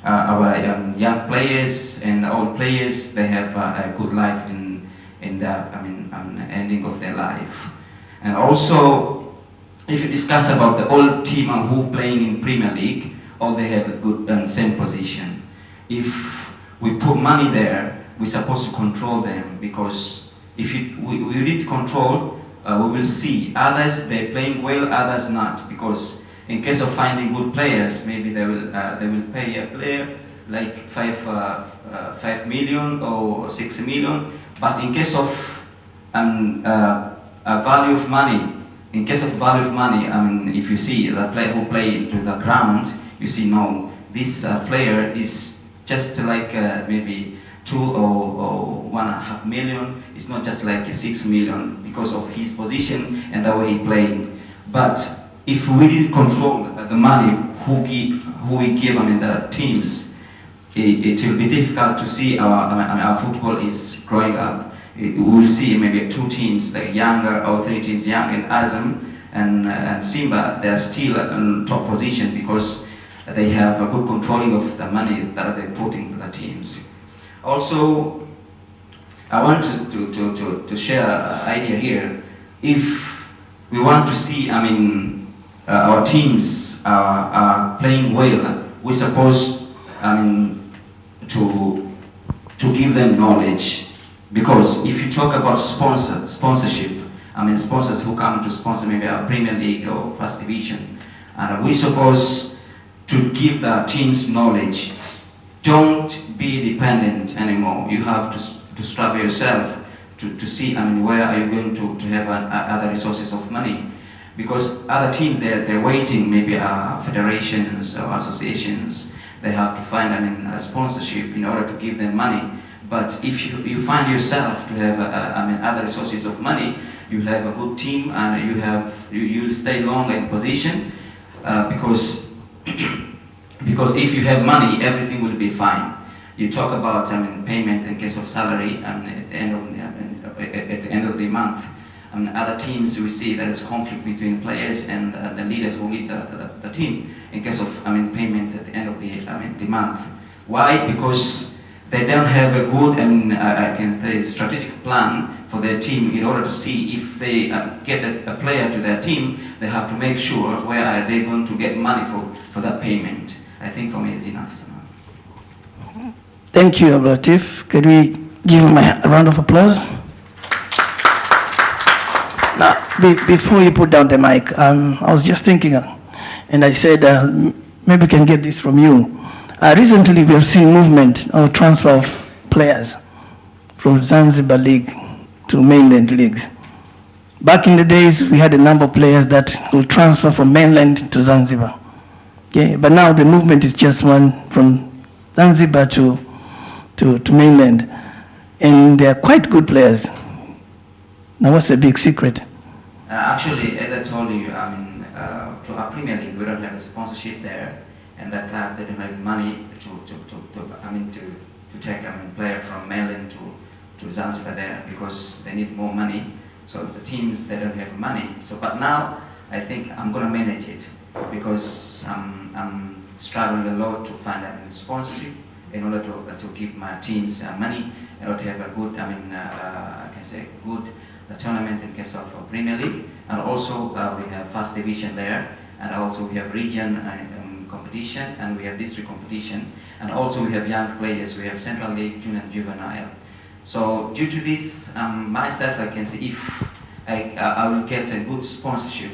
[SPEAKER 6] our young players and old players, they have a good life in the ending of their life. And also, if you discuss about the old team who playing in Premier League, all they have a good and same position. If we put money there, we're supposed to control them, because if we need control, we will see others they're playing well, others not. Because in case of finding good players, maybe they will pay a player like 5 million or 6 million. But in case of value of money, if you see the player who play into the ground, you see, no, this player is just like maybe 2 or 1.5 million. It's not just like 6 million because of his position and the way he played. But if we didn't control the money who we give the teams, it will be difficult to see our football is growing up. We will see maybe 2 teams like Younger or 3 teams, Young and Azam and Simba. They are still in top position because they have a good controlling of the money that they put into the teams. Also, I want to share an idea here. If we want to see, our teams are playing well, we're supposed, to give them knowledge. Because if you talk about sponsorship, sponsors who come to sponsor maybe our Premier League or First Division, and we're supposed to give the teams knowledge. Don't be dependent anymore. You have to struggle yourself to see where are you going to have other resources of money. Because other teams, they're waiting, maybe federations or associations, they have to find a sponsorship in order to give them money. But if you find yourself to have other resources of money, you'll have a good team, and you'll stay long in position, because if you have money, everything will be fine. You talk about payment in case of salary at the end of the month. other teams, we see there is conflict between players and the leaders who lead the team in case of payment at the end of the month. Why? Because they don't have a good I can say strategic plan for their team. In order to see if they get a player to their team, they have to make sure where are they going to get money for that payment. I think for me it's enough.
[SPEAKER 3] Thank you, Ablatif. Can we give him a round of applause? Now, before you put down the mic, I was just thinking, and I said, maybe we can get this from you. Recently, we have seen movement or transfer of players from Zanzibar League to mainland leagues. Back in the days, we had a number of players that will transfer from mainland to Zanzibar. Okay, but now the movement is just one from Zanzibar to mainland, and they are quite good players. Now, what's the big secret?
[SPEAKER 6] Actually, as I told you, to our Premier League, we don't have a sponsorship there, and that club they don't have money to take player from mainland to Zanzibar there because they need more money. So the teams they don't have money. So, but now I think I'm gonna manage it because I'm struggling a lot to find a sponsorship in order to give my teams money, in order to have a good, I can say good tournament in case of Premier League, and also we have first division there, and also we have region competition, and we have district competition, and also we have young players. We have Central League, Junior and Juvenile. So due to this, myself, I can say if I will get a good sponsorship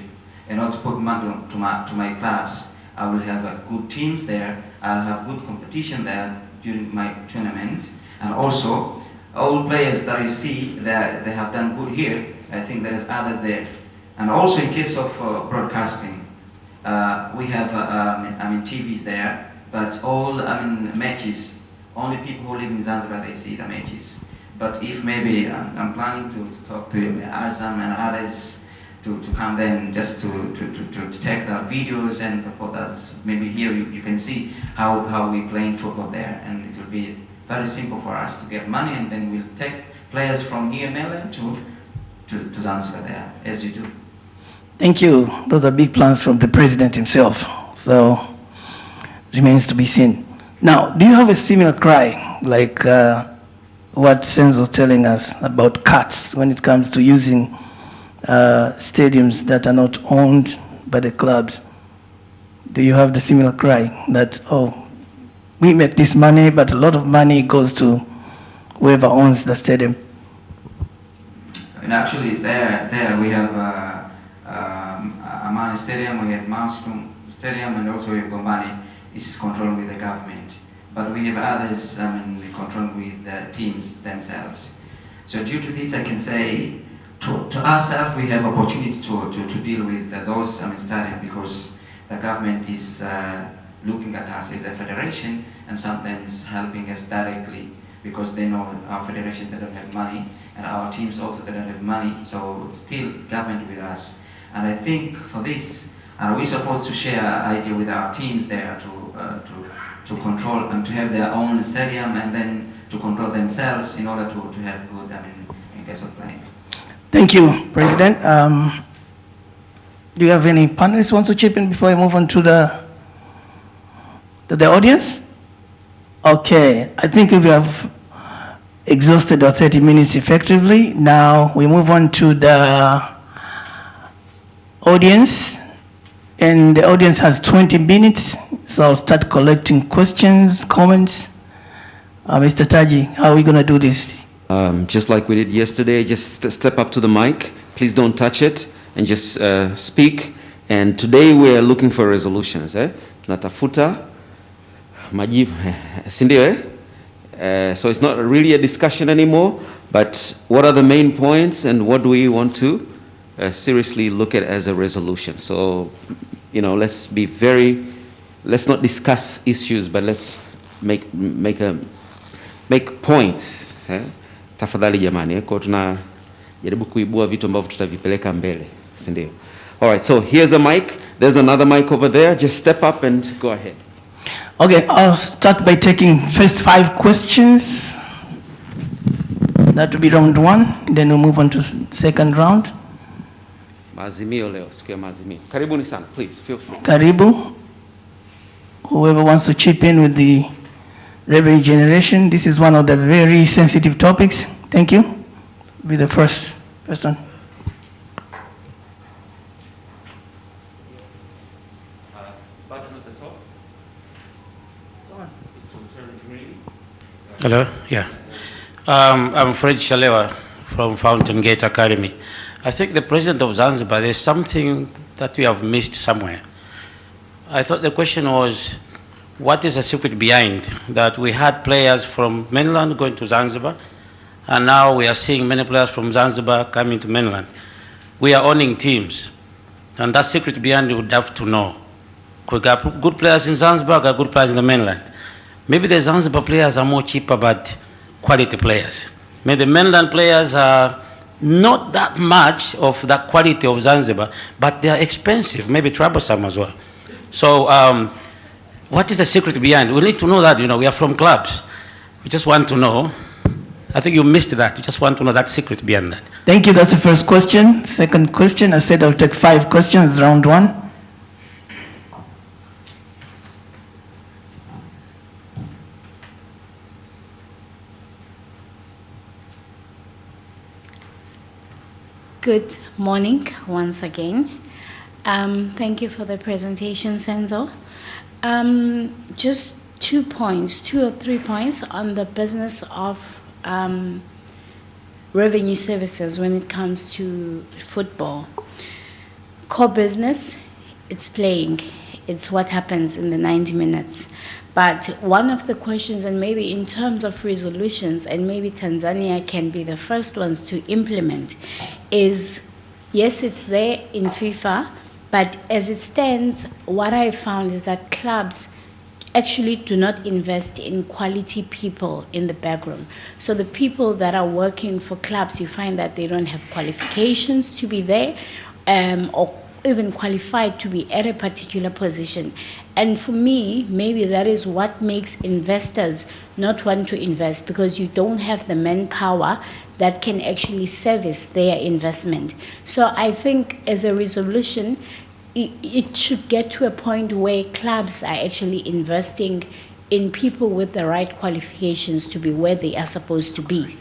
[SPEAKER 6] in order to put money to my clubs, I will have good teams there. I'll have good competition there during my tournament, and also all players that you see that they have done good here. I think there is others there, and also in case of broadcasting, we have TVs there, but all matches, only people who live in Zanzibar they see the matches. But if maybe I'm planning to talk to Azam and others to come then just to take the videos and for that, maybe here you can see how we playing football there, and it will be very simple for us to get money, and then we'll take players from here mainland to Zanzibar there, as you do.
[SPEAKER 3] Thank you. Those are big plans from the president himself. So remains to be seen. Now, do you have a similar cry like what Senzo was telling us about cuts when it comes to using stadiums that are not owned by the clubs? Do you have the similar cry that, oh, we make this money, but a lot of money goes to whoever owns the stadium?
[SPEAKER 6] And actually, there we have Amani Stadium, we have Maustum Stadium, and also we have Gombani. This is controlled with the government. But we have others, controlled with the teams themselves. So due to this, I can say, to ourselves, we have opportunity to deal with those stadiums because the government is looking at us as a federation and sometimes helping us directly because they know our federation, they don't have money, and our teams also, they don't have money, so still government with us. And I think for this, we're supposed to share idea with our teams there to control and to have their own stadium and then to control themselves in order to have good, in case of playing.
[SPEAKER 3] Thank you, President. Do you have any panelists who want to chip in before I move on to the audience? Okay, I think we have exhausted our 30 minutes effectively. Now we move on to the audience, and the audience has 20 minutes, so I'll start collecting questions, comments. Mr. Taji, how are we going to do this?
[SPEAKER 2] Just like we did yesterday, just step up to the mic. Please don't touch it and just speak. And today we are looking for resolutions. Tunatafuta majibu, si ndio? So it's not really a discussion anymore, but what are the main points and what do we want to seriously look at as a resolution? So, let's not discuss issues, but let's make points. Tafadhali jamani, kwa tunajaribu kuibua vitu ambavyo tutavipeleka mbele, si ndio? All right, so here's a mic. There's another mic over there. Just step up and go ahead.
[SPEAKER 3] Okay, I'll start by taking first 5 questions. That will be round 1. Then we'll move on to second round.
[SPEAKER 2] maazimio leo, siku ya maazimio. Karibuni sana, please feel free.
[SPEAKER 3] Karibu. Whoever wants to chip in with the revenue generation, this is one of the very sensitive topics. Thank you. Be the first person.
[SPEAKER 2] Button at the top. It will turn green.
[SPEAKER 7] Hello, yeah. I'm Fred Shalewa from Fountain Gate Academy. I think the president of Zanzibar, there's something that we have missed somewhere. I thought the question was, what is the secret behind that we had players from mainland going to Zanzibar, and now we are seeing many players from Zanzibar coming to mainland. We are owning teams, and that secret behind we would have to know. We got good players in Zanzibar, got good players in the mainland. Maybe the Zanzibar players are more cheaper, but quality players. Maybe the mainland players are not that much of the quality of Zanzibar, but they are expensive, maybe troublesome as well. So what is the secret behind? We need to know that, we are from clubs. We just want to know. I think you missed that. You just want to know that secret behind that.
[SPEAKER 3] Thank you. That's the first question. Second question, I said I'll take 5 questions, round 1.
[SPEAKER 8] Good morning once again. Thank you for the presentation, Senzo. Just 2 or 3 points on the business of revenue services when it comes to football. Core business, it's playing. It's what happens in the 90 minutes. But one of the questions, and maybe in terms of resolutions, and maybe Tanzania can be the first ones to implement, is, yes, it's there in FIFA, but as it stands, what I found is that clubs actually do not invest in quality people in the backroom. So the people that are working for clubs, you find that they don't have qualifications to be there, or even qualified to be at a particular position. And for me, maybe that is what makes investors not want to invest, because you don't have the manpower that can actually service their investment. So I think as a resolution, it should get to a point where clubs are actually investing in people with the right qualifications to be where they are supposed to be.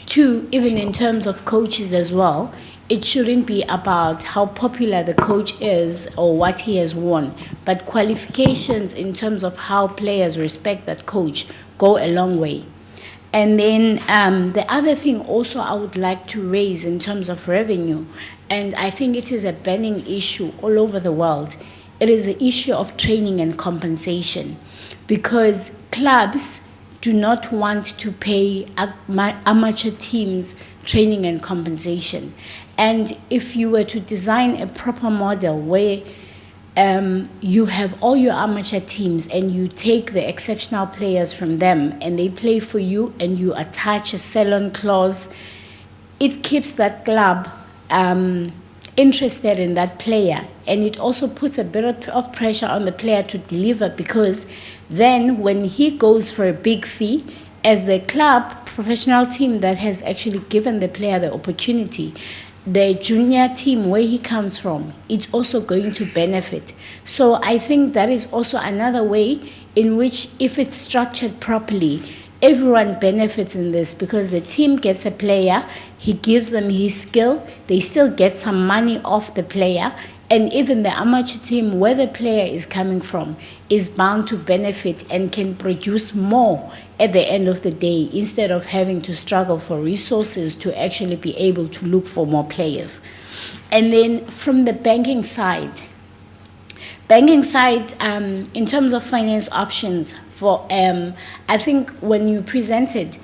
[SPEAKER 8] 2, even in terms of coaches as well, it shouldn't be about how popular the coach is or what he has won, but qualifications in terms of how players respect that coach go a long way. And then the other thing also I would like to raise in terms of revenue, and I think it is a burning issue all over the world, it is the issue of training and compensation, because clubs do not want to pay amateur teams training and compensation. And if you were to design a proper model where you have all your amateur teams and you take the exceptional players from them and they play for you and you attach a sell-on clause, it keeps that club interested in that player. And it also puts a bit of pressure on the player to deliver, because then when he goes for a big fee, as the club professional team that has actually given the player the opportunity, the junior team where he comes from, it's also going to benefit. So I think that is also another way in which, if it's structured properly, everyone benefits in this, because the team gets a player, he gives them his skill, they still get some money off the player, and even the amateur team where the player is coming from is bound to benefit and can produce more at the end of the day, instead of having to struggle for resources to actually be able to look for more players. And then from the banking side, in terms of finance options for, I think when you presented,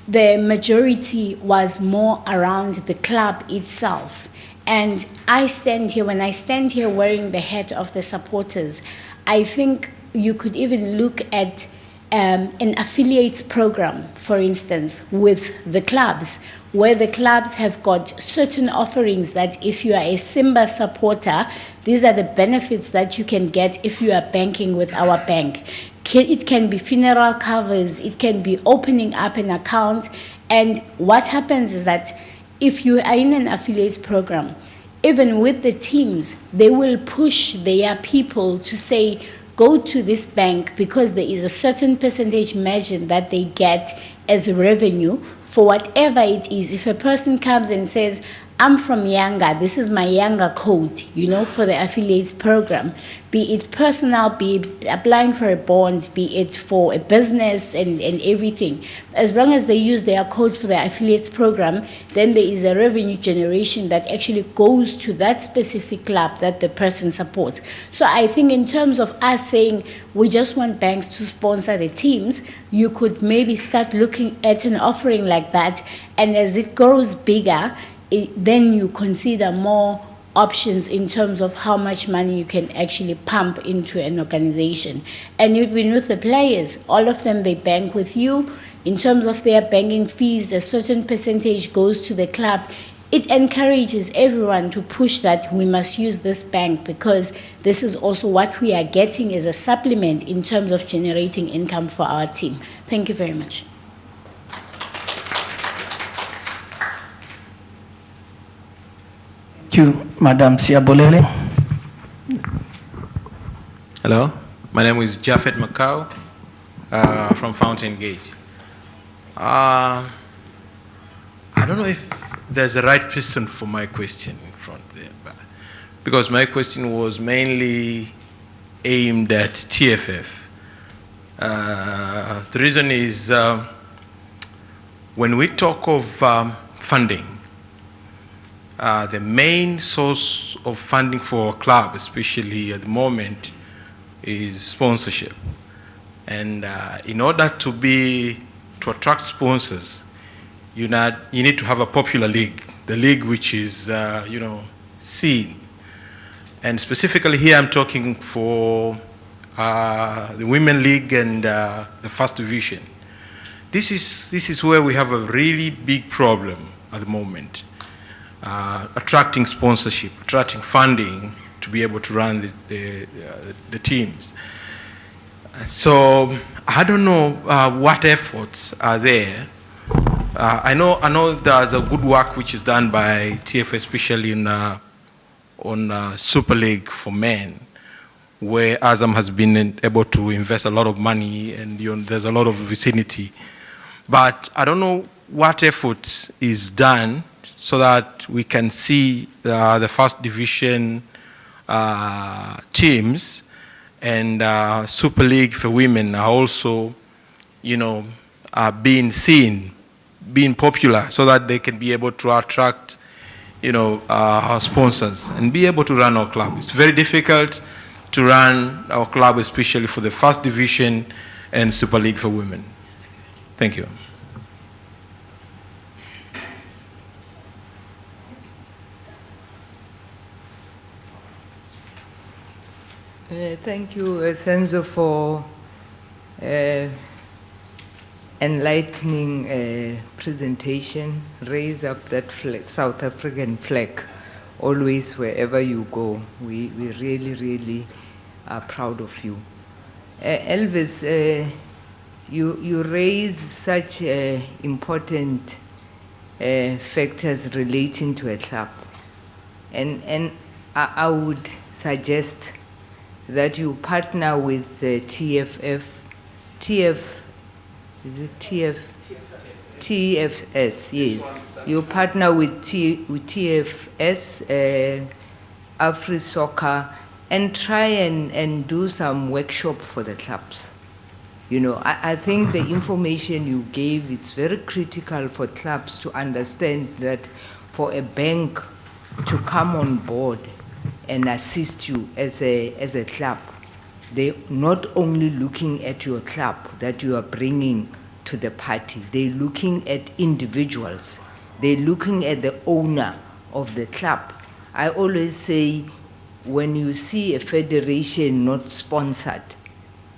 [SPEAKER 8] the majority was more around the club itself. And when I stand here wearing the hat of the supporters, I think you could even look at an affiliates program, for instance, with the clubs, where the clubs have got certain offerings that if you are a Simba supporter, these are the benefits that you can get if you are banking with our bank. It can be funeral covers, it can be opening up an account. And what happens is that if you are in an affiliates program, even with the teams, they will push their people to say, go to this bank because there is a certain percentage margin that they get as revenue for whatever it is. If a person comes and says, I'm from Yanga, this is my Yanga code, you know, for the affiliates program, be it personal, be it applying for a bond, be it for a business and everything. As long as they use their code for the affiliates program, then there is a revenue generation that actually goes to that specific club that the person supports. So I think in terms of us saying we just want banks to sponsor the teams, you could maybe start looking at an offering like that, and as it grows bigger, then you consider more options in terms of how much money you can actually pump into an organization. And even with the players, all of them, they bank with you. In terms of their banking fees, a certain percentage goes to the club. It encourages everyone to push that we must use this bank because this is also what we are getting as a supplement in terms of generating income for our team. Thank you very much.
[SPEAKER 3] Thank you, Madam Siabolele.
[SPEAKER 9] Hello, my name is Jafet Macau from Fountain Gate. I don't know if there's a right person for my question in front there, but because my question was mainly aimed at TFF. The reason is when we talk of funding, the main source of funding for a club, especially at the moment, is sponsorship. And in order to attract sponsors, you need to have a popular league, the league which is, seen. And specifically here, I'm talking for the Women League and the First Division. This is where we have a really big problem at the moment. Attracting sponsorship, attracting funding to be able to run the teams. So I don't know what efforts are there. I know there's a good work which is done by TFF, especially on Super League for men, where Azam has been able to invest a lot of money and there's a lot of vicinity. But I don't know what effort is done so that we can see the First Division teams and Super League for women are also, being seen, being popular, so that they can be able to attract, our sponsors and be able to run our club. It's very difficult to run our club, especially for the First Division and Super League for women. Thank you.
[SPEAKER 10] Thank you, Senzo, for enlightening presentation. Raise up that flag, South African flag, always wherever you go. We really, really are proud of you. Elvis, you raise such important factors relating to a club. And I would suggest that you partner with TFS, yes. You partner with TFS, Afri Soccer, and try and do some workshop for the clubs. I think the information you gave, it's very critical for clubs to understand that for a bank to come on board and assist you as a club, they're not only looking at your club that you are bringing to the party, they're looking at individuals. They're looking at the owner of the club. I always say, when you see a federation not sponsored,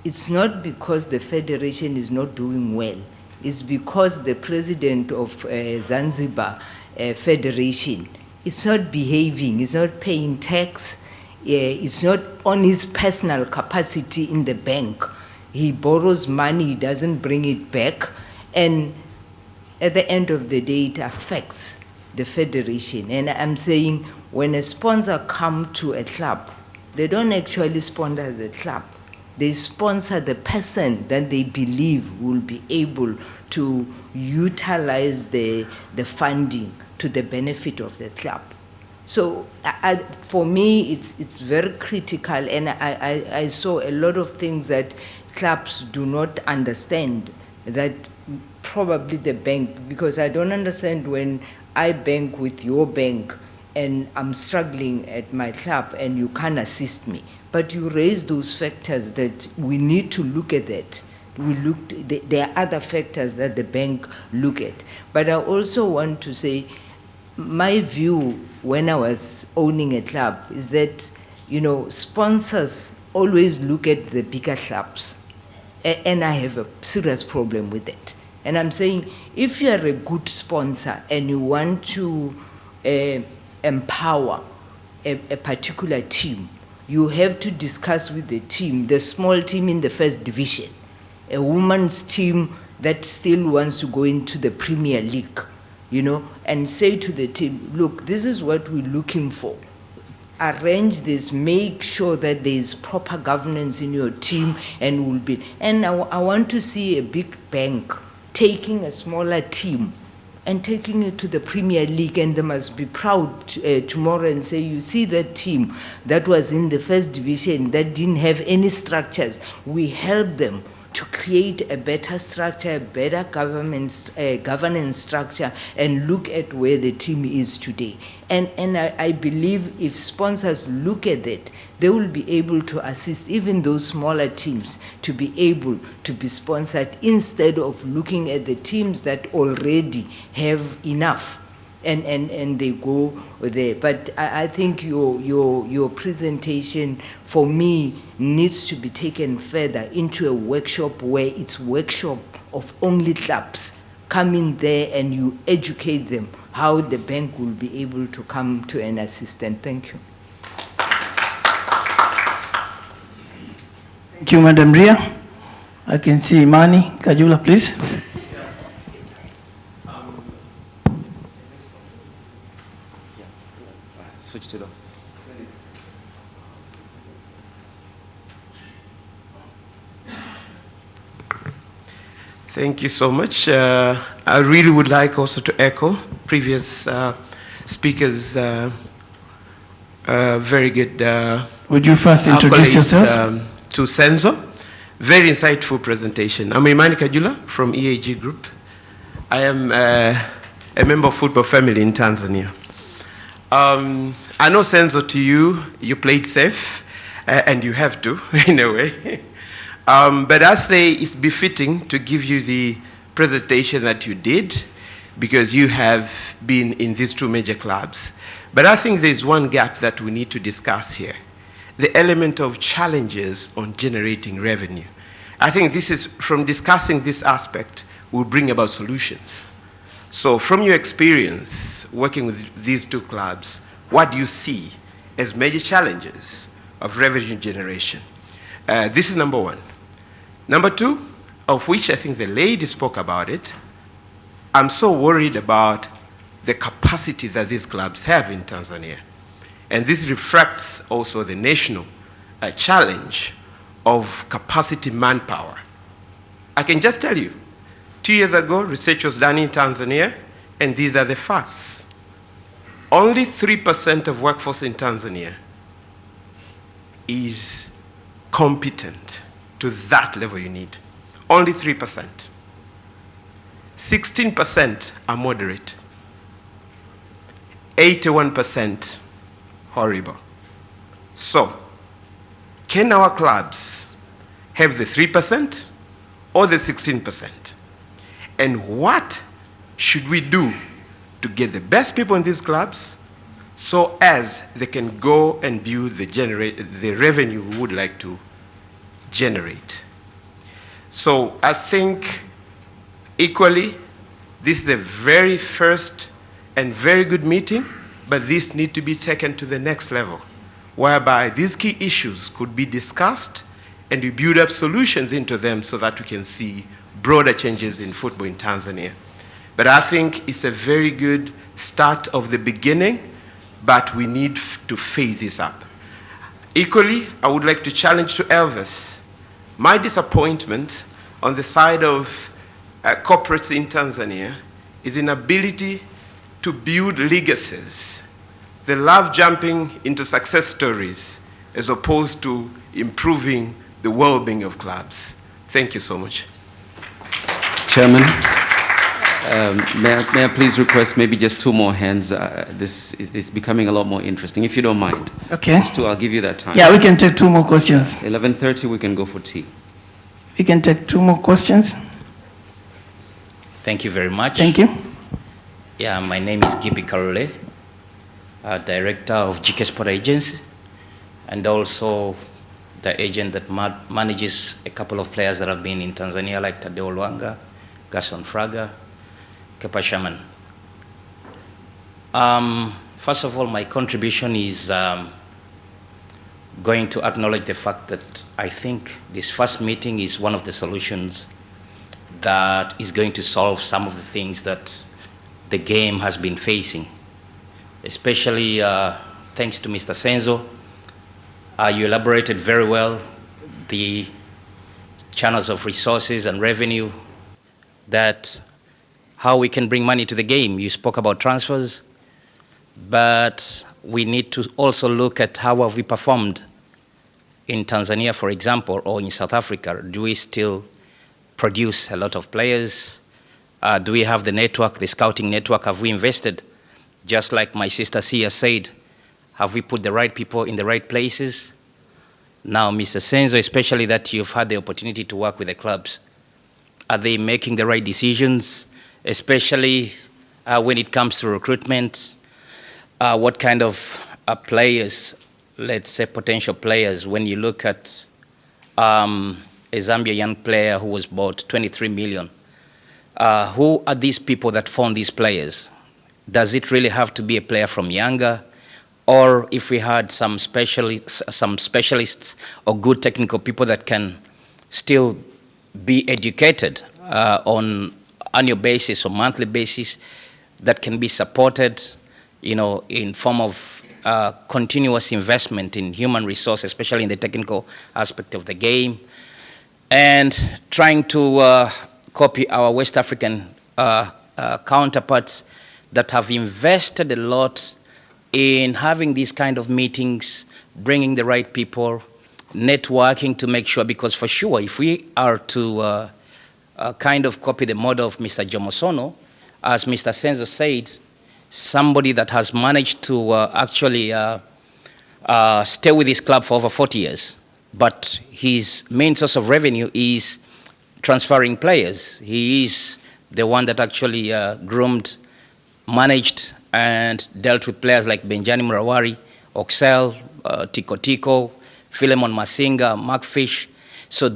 [SPEAKER 10] it's not because the federation is not doing well. It's because the president of Zanzibar Federation, it's not behaving, it's not paying tax, it's not on his personal capacity in the bank. He borrows money, he doesn't bring it back, and at the end of the day, it affects the federation. And I'm saying when a sponsor come to a club, they don't actually sponsor the club. They sponsor the person that they believe will be able to utilize the funding to the benefit of the club. So for me, it's very critical, and I saw a lot of things that clubs do not understand, that probably the bank, because I don't understand when I bank with your bank and I'm struggling at my club and you can't assist me. But you raise those factors that we need to look at that. There are other factors that the bank look at. But I also want to say, my view when I was owning a club is that, you know, sponsors always look at the bigger clubs. And I have a serious problem with it. And I'm saying, if you are a good sponsor and you want to empower a particular team, you have to discuss with the team, the small team in the first division, a women's team that still wants to go into the Premier League, you know, and say to the team, look, this is what we're looking for. Arrange this, make sure that there is proper governance in your team, and will be. And I want to see a big bank taking a smaller team and taking it to the Premier League, and they must be proud tomorrow and say, you see that team that was in the first division that didn't have any structures, we helped them to create a better structure, a better governance structure, and look at where the team is today. And I believe if sponsors look at that, they will be able to assist even those smaller teams to be able to be sponsored, instead of looking at the teams that already have enough. And they go there. But I think your presentation, for me, needs to be taken further into a workshop where it's workshop of only clubs. Come in there and you educate them how the bank will be able to come to an assistance. Thank you.
[SPEAKER 3] Thank you, Madam Ria. I can see Imani Kajula, please.
[SPEAKER 2] Switched it off.
[SPEAKER 11] Thank you so much. I really would like also to echo previous speakers' very good
[SPEAKER 3] Would you first introduce yourself?
[SPEAKER 11] To Senzo. Very insightful presentation. I'm Imani Kajula from EAG Group. I am a member of Football Family in Tanzania. I know, Senzo, to you played safe, and you have to, in a way. But I say it's befitting to give you the presentation that you did, because you have been in these two major clubs. But I think there's one gap that we need to discuss here, the element of challenges on generating revenue. I think this is, from discussing this aspect, will bring about solutions. So from your experience working with these two clubs, what do you see as major challenges of revenue generation? This is number one. Number two, of which I think the lady spoke about it, I'm so worried about the capacity that these clubs have in Tanzania. And this reflects also the national challenge of capacity manpower. I can just tell you, 2 years ago, research was done in Tanzania, and these are the facts. Only 3% of workforce in Tanzania is competent to that level you need. Only 3%. 16% are moderate. 81% horrible. So, can our clubs have the 3% or the 16%? And what should we do to get the best people in these clubs so as they can go and build the revenue we would like to generate? So I think equally, this is the very first and very good meeting, but this needs to be taken to the next level, whereby these key issues could be discussed and we build up solutions into them so that we can see broader changes in football in Tanzania. But I think it's a very good start of the beginning but we need to phase this up. Equally, I would like to challenge to Elvis, my disappointment on the side of corporates in Tanzania is inability to build legacies. They love jumping into success stories as opposed to improving the well-being of clubs. Thank you so much.
[SPEAKER 2] Chairman, may I please request maybe just 2 more hands? This is becoming a lot more interesting, if you don't mind.
[SPEAKER 3] Okay.
[SPEAKER 2] Just 2, I'll give you that time.
[SPEAKER 3] Yeah, we can take 2 more questions.
[SPEAKER 2] 11:30, we can go for tea.
[SPEAKER 3] We can take 2 more questions.
[SPEAKER 12] Thank you very much.
[SPEAKER 3] Thank you.
[SPEAKER 12] Yeah, my name is Gibi Karole, Director of GK Sport Agency, and also the agent that manages a couple of players that have been in Tanzania, like Tadeo Lwanga, Gerson Fraga, Kepa Shaman. First of all, my contribution is going to acknowledge the fact that I think this first meeting is one of the solutions that is going to solve some of the things that the game has been facing, especially thanks to Mr. Senzo. You elaborated very well the channels of resources and revenue, that how we can bring money to the game. You spoke about transfers, but we need to also look at how have we performed in Tanzania, for example, or in South Africa. Do we still produce a lot of players? Do we have the network, the scouting network? Have we invested? Just like my sister Sia said, have we put the right people in the right places? Now, Mr. Senzo, especially that you've had the opportunity to work with the clubs, are they making the right decisions, especially when it comes to recruitment? What kind of players, let's say potential players, when you look at a Zambia young player who was bought 23 million, who are these people that fund these players? Does it really have to be a player from Yanga? Or if we had some specialists or good technical people that can still be educated on annual basis or monthly basis, that can be supported, you know, in form of continuous investment in human resource, especially in the technical aspect of the game, and trying to copy our West African counterparts that have invested a lot in having these kind of meetings, bringing the right people, networking to make sure, because for sure, if we are to kind of copy the model of Mr. Jomosono, as Mr. Senzo said, somebody that has managed to actually stay with his club for over 40 years, but his main source of revenue is transferring players. He is the one that actually groomed, managed, and dealt with players like Benjani Murawari, Oxel, Tico Tico, Philemon Masinga, Mark Fish. So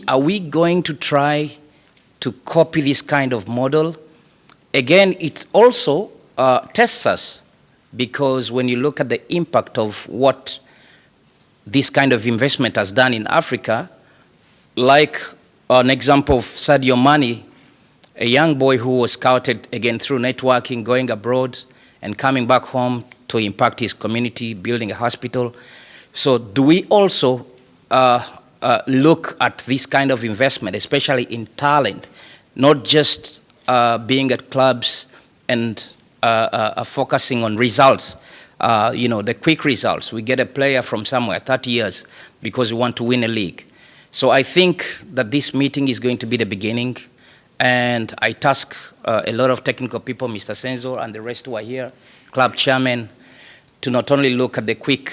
[SPEAKER 12] are we going to try to copy this kind of model? Again, it also tests us, because when you look at the impact of what this kind of investment has done in Africa, like an example of Sadio Mane, a young boy who was scouted again through networking, going abroad and coming back home to impact his community, building a hospital. So do we also look at this kind of investment, especially in talent, not just being at clubs and focusing on results, the quick results. We get a player from somewhere, 30 years, because we want to win a league. So I think that this meeting is going to be the beginning, and I task a lot of technical people, Mr. Senzo and the rest who are here, club chairman, to not only look at the quick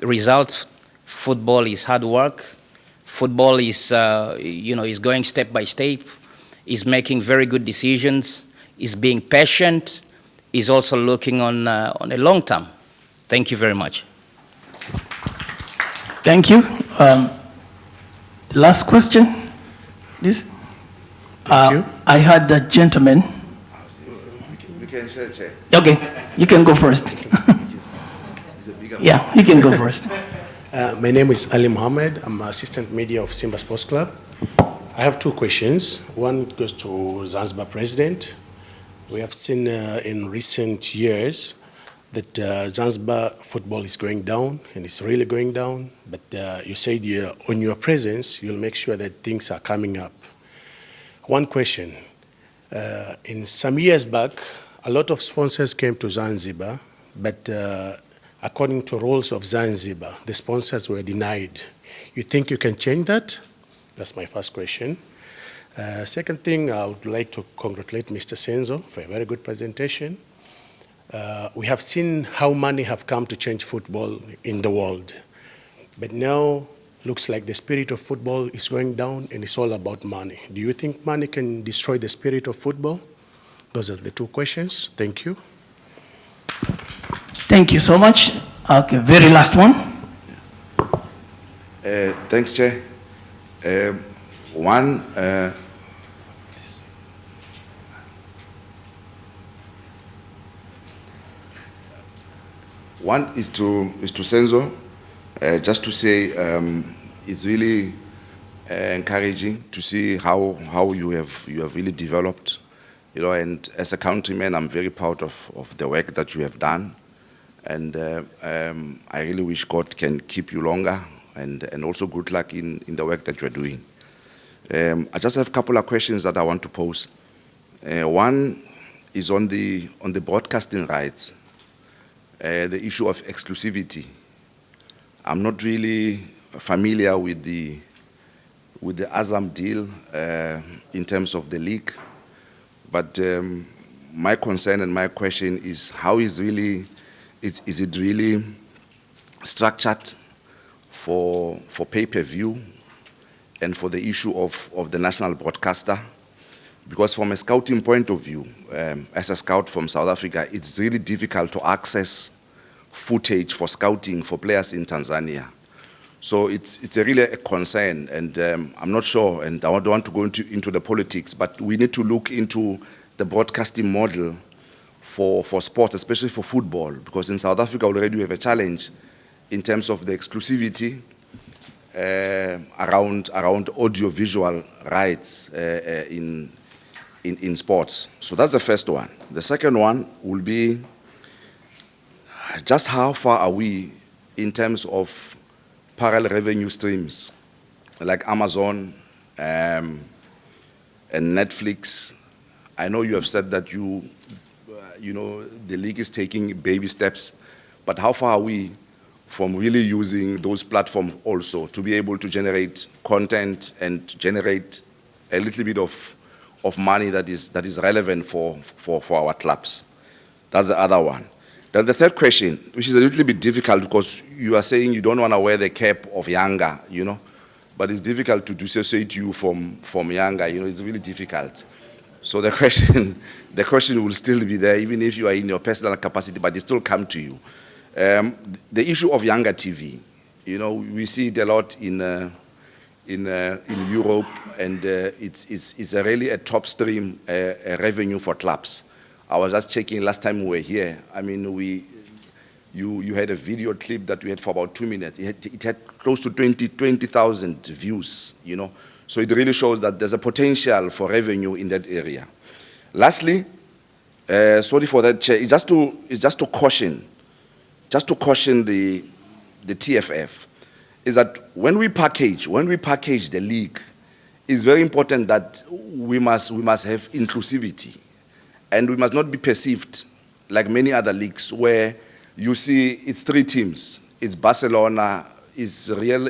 [SPEAKER 12] results. Football is hard work. Football is, is going step by step, is making very good decisions, is being patient, is also looking on a long term. Thank you very much.
[SPEAKER 3] Thank you. Last question, please.
[SPEAKER 11] Thank you.
[SPEAKER 3] I had that gentleman.
[SPEAKER 13] We can share, Chair.
[SPEAKER 3] Okay, you can go first. Yeah, you can go first.
[SPEAKER 9] My name is Ali Mohammed. I'm assistant media of Simba Sports Club. I have 2 questions. One goes to Zanzibar President. We have seen in recent years
[SPEAKER 14] that Zanzibar football is going down, and it's really going down, but you said on your presence, you'll make sure that things are coming up. One question. In some years back, a lot of sponsors came to Zanzibar, but according to rules of Zanzibar, the sponsors were denied. You think you can change that? That's my first question. Second thing, I would like to congratulate Mr. Senzo for a very good presentation. We have seen how money have come to change football in the world. But now, looks like the spirit of football is going down and it's all about money. Do you think money can destroy the spirit of football? Those are the two questions. Thank you.
[SPEAKER 3] Thank you so much. Okay, very last one.
[SPEAKER 13] Thanks, Chair. One is to Senzo, just to say it's really encouraging to see how you have really developed, and as a countryman, I'm very proud of the work that you have done, and I really wish God can keep you longer, and also good luck in the work that you're doing. I just have a couple of questions that I want to pose. One is on the broadcasting rights, the issue of exclusivity. I'm not really familiar with the Azam deal in terms of the league, but my concern and my question is how is it really structured for pay-per-view and for the issue of the national broadcaster? Because from a scouting point of view, as a scout from South Africa, it's really difficult to access footage for scouting for players in Tanzania. So it's really a concern, and I'm not sure, and I don't want to go into the politics, but we need to look into the broadcasting model for sports, especially for football, because in South Africa already we have a challenge in terms of the exclusivity around audiovisual rights in sports. So that's the first one. The second one will be just how far are we in terms of parallel revenue streams like Amazon and Netflix. I know you have said that the league is taking baby steps, but how far are we from really using those platforms also to be able to generate content and generate a little bit of money that is relevant for our clubs? That's the other one. Then the third question, which is a little bit difficult because you are saying you don't want to wear the cap of Yanga, but it's difficult to dissociate you from Yanga, it's really difficult. So the question will still be there, even if you are in your personal capacity, but it still come to you. The issue of Yanga TV, we see it a lot in Europe, and it's really a top stream revenue for clubs. I was just checking last time we were here. I mean, you had a video clip that we had for about 2 minutes. It had close to 20,000 views, So it really shows that there's a potential for revenue in that area. Lastly, sorry for that, Chair, it's just to caution the TFF, is that when we package the league, it's very important that we must have inclusivity. And we must not be perceived like many other leagues where you see it's 3 teams. It's Barcelona, it's Real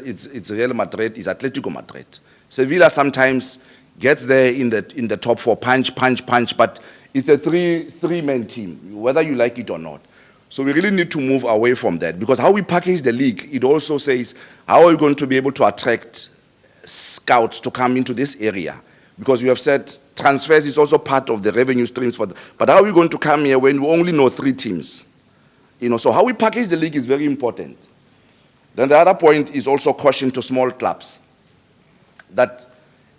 [SPEAKER 13] Madrid, it's Atletico Madrid. Sevilla sometimes gets there in the top 4, punch, but it's a three-man team, whether you like it or not. So we really need to move away from that, because how we package the league, it also says, how are we going to be able to attract scouts to come into this area? Because you have said transfers is also part of the revenue streams but how are we going to come here when we only know 3 teams? So how we package the league is very important. Then the other point is also caution to small clubs, that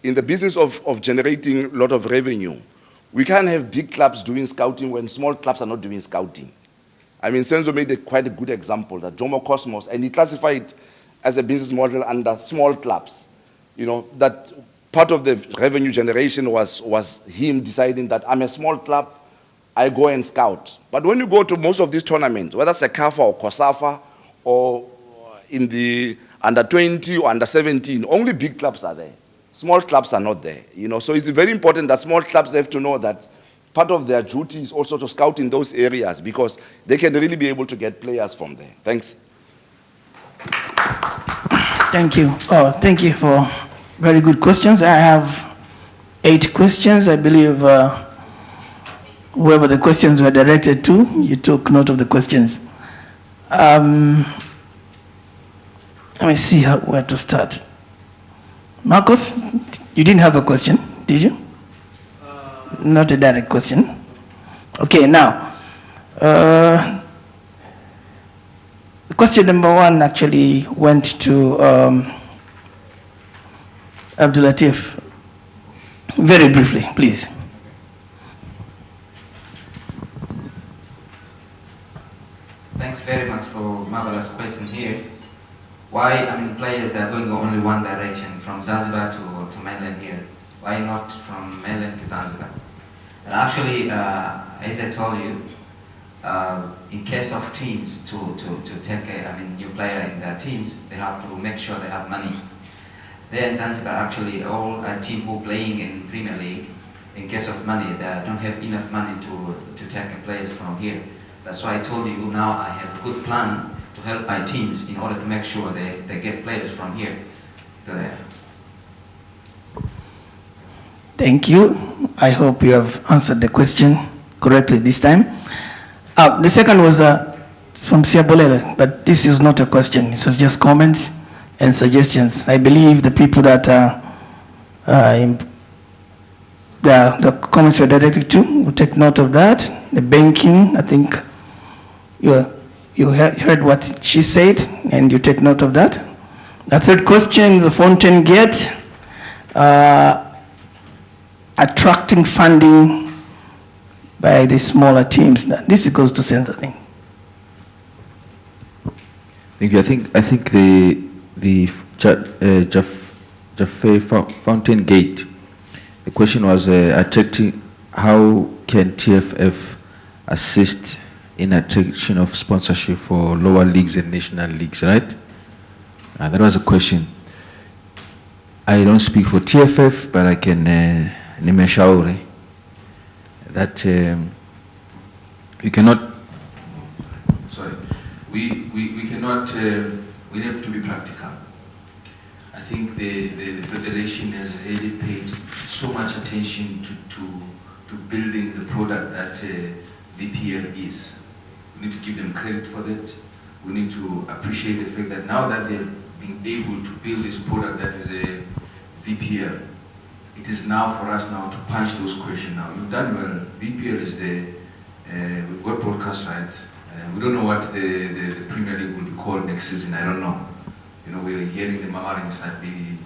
[SPEAKER 13] in the business of generating a lot of revenue, we can't have big clubs doing scouting when small clubs are not doing scouting. I mean, Senzo made quite a good example, that Jomo Cosmos, and he classified it as a business model under small clubs, that part of the revenue generation was him deciding that I'm a small club, I go and scout. But when you go to most of these tournaments, whether Sekafa or Kosafa or in the under 20 or under 17, only big clubs are there. Small clubs are not there. So it's very important that small clubs have to know that part of their duty is also to scout in those areas, because they can really be able to get players from there. Thanks.
[SPEAKER 3] Thank you. Thank you for very good questions. I have 8 questions. I believe whoever the questions were directed to, you took note of the questions. Let me see where to start. Marcos, you didn't have a question, did you? Not a direct question. Okay, now, question number 1 actually went to Abdul Latif. Very briefly, please.
[SPEAKER 6] Thanks very much for marvelous question here. Why, players, they're going only one direction, from Zanzibar to mainland here. Why not from mainland to Zanzibar? And actually, as I told you, in case of teams to take a new player in their teams, they have to make sure they have money. There in Zanzibar, actually, all teams who are playing in Premier League, in case of money, they don't have enough money to take players from here. That's why I told you now I have a good plan to help my teams in order to make sure they get players from here to there.
[SPEAKER 3] Thank you. I hope you have answered the question correctly this time. The second was from Siabolele, but this is not a question. It was just comments and suggestions. I believe the people that the comments were directed to will take note of that. The banking, I think you heard what she said, and you take note of that. The third question is the Fountain Gate, attracting funding by the smaller teams. This goes to Sense, I think.
[SPEAKER 15] Thank you. I think the Jaffe Fountain Gate, the question was attracting, how can TFF assist in attraction of sponsorship for lower leagues and national leagues, right? That was a question. I don't speak for TFF, but I can nimeshauri that you cannot, sorry, we cannot, we have to be practical. I think the Federation has really paid so much attention to building the product that VPL is. We need to give them credit for that. We need to appreciate the fact that now that they're being able to build this product that is a VPL, it is now for us now to punch those questions now. You've done well. VPL is there. We've got broadcast rights. We don't know what the Premier League will be called next season. I don't know. We're hearing the murmurings that the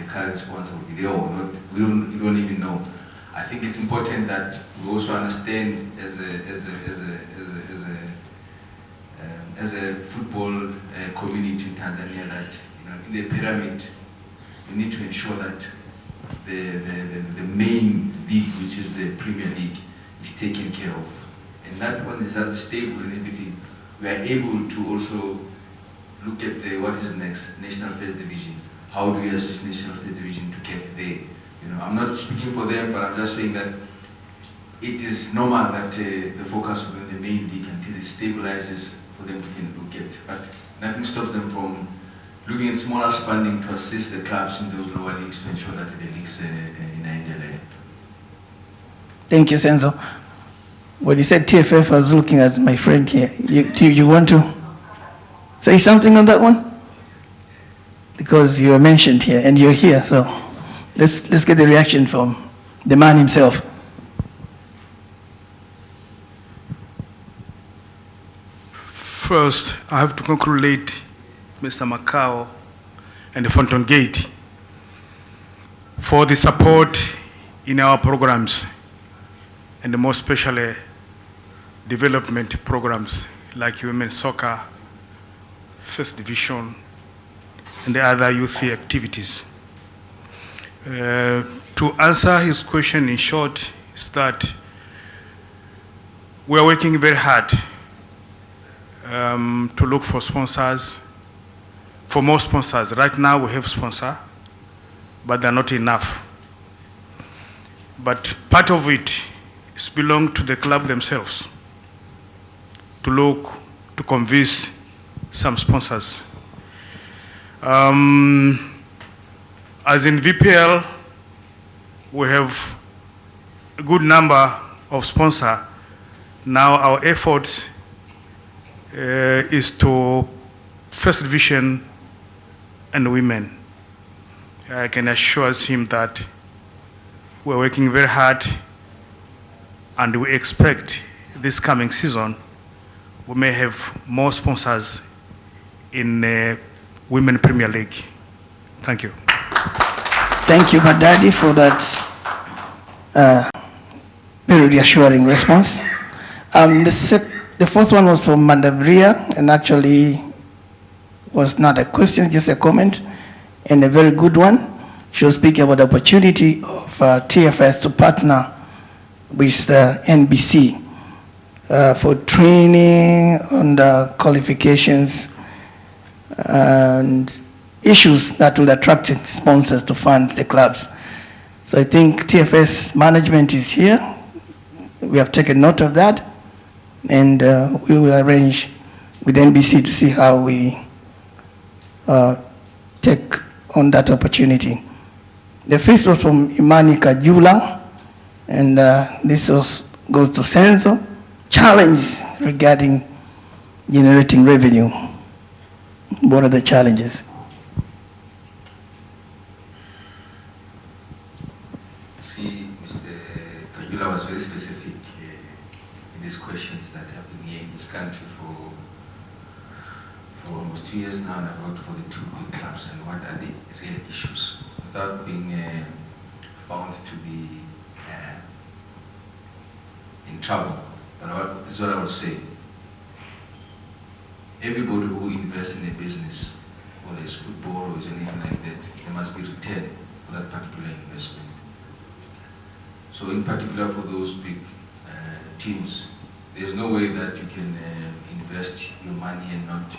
[SPEAKER 15] current sponsor will be there or not. We don't even know. I think it's important that we also understand as a football community in Tanzania that in the pyramid we need to ensure that the main league, which is the Premier League, is taken care of. And that one is at stable and everything. We are able to also look at what is next, National First Division. How do we assist National First Division to get there? I'm not speaking for them, but I'm just saying that it is normal that the focus will be on the main league until it stabilizes for them to look at. But nothing stops them from looking at smaller funding to assist the clubs in those lower leagues to ensure that the leagues in India.
[SPEAKER 3] Thank you, Senzo. When you said TFF, I was looking at my friend here. You want to say something on that one? Because you were mentioned here and you're here, so let's get the reaction from the man himself.
[SPEAKER 9] First, I have to congratulate Mr. Macau and the Fountain Gate for the support in our programs, and more especially development programs like women's soccer, First Division, and the other youth activities. To answer his question in short is that
[SPEAKER 16] We are working very hard to look for sponsors, for more sponsors. Right now we have sponsors, but they're not enough. But part of it belongs to the club themselves to look, to convince some sponsors. As in VPL, we have a good number of sponsors. Now our efforts is to First Division and women. I can assure him that we're working very hard, and we expect this coming season we may have more sponsors in Women Premier League. Thank you.
[SPEAKER 3] Thank you, Madadi, for that very reassuring response. The first one was from Mandavria, and actually was not a question, just a comment, and a very good one. She was speaking about the opportunity of TFS to partner with the NBC for training on the qualifications and issues that will attract sponsors to fund the clubs. So I think TFS management is here. We have taken note of that, and we will arrange with NBC to see how we take on that opportunity. The first was from Imani Kajula, and this goes to Senzo. Challenge regarding generating revenue. What are the challenges?
[SPEAKER 15] See, Mr. Kajula was very specific in these questions that have been here in this country for almost 2 years now, and I've worked for the two big clubs, and what are the real issues without being found to be in trouble. But this is what I would say. Everybody who invests in a business, whether it's football or is anything like that, there must be return for that particular investment. So in particular for those big teams, there's no way that you can invest your money and not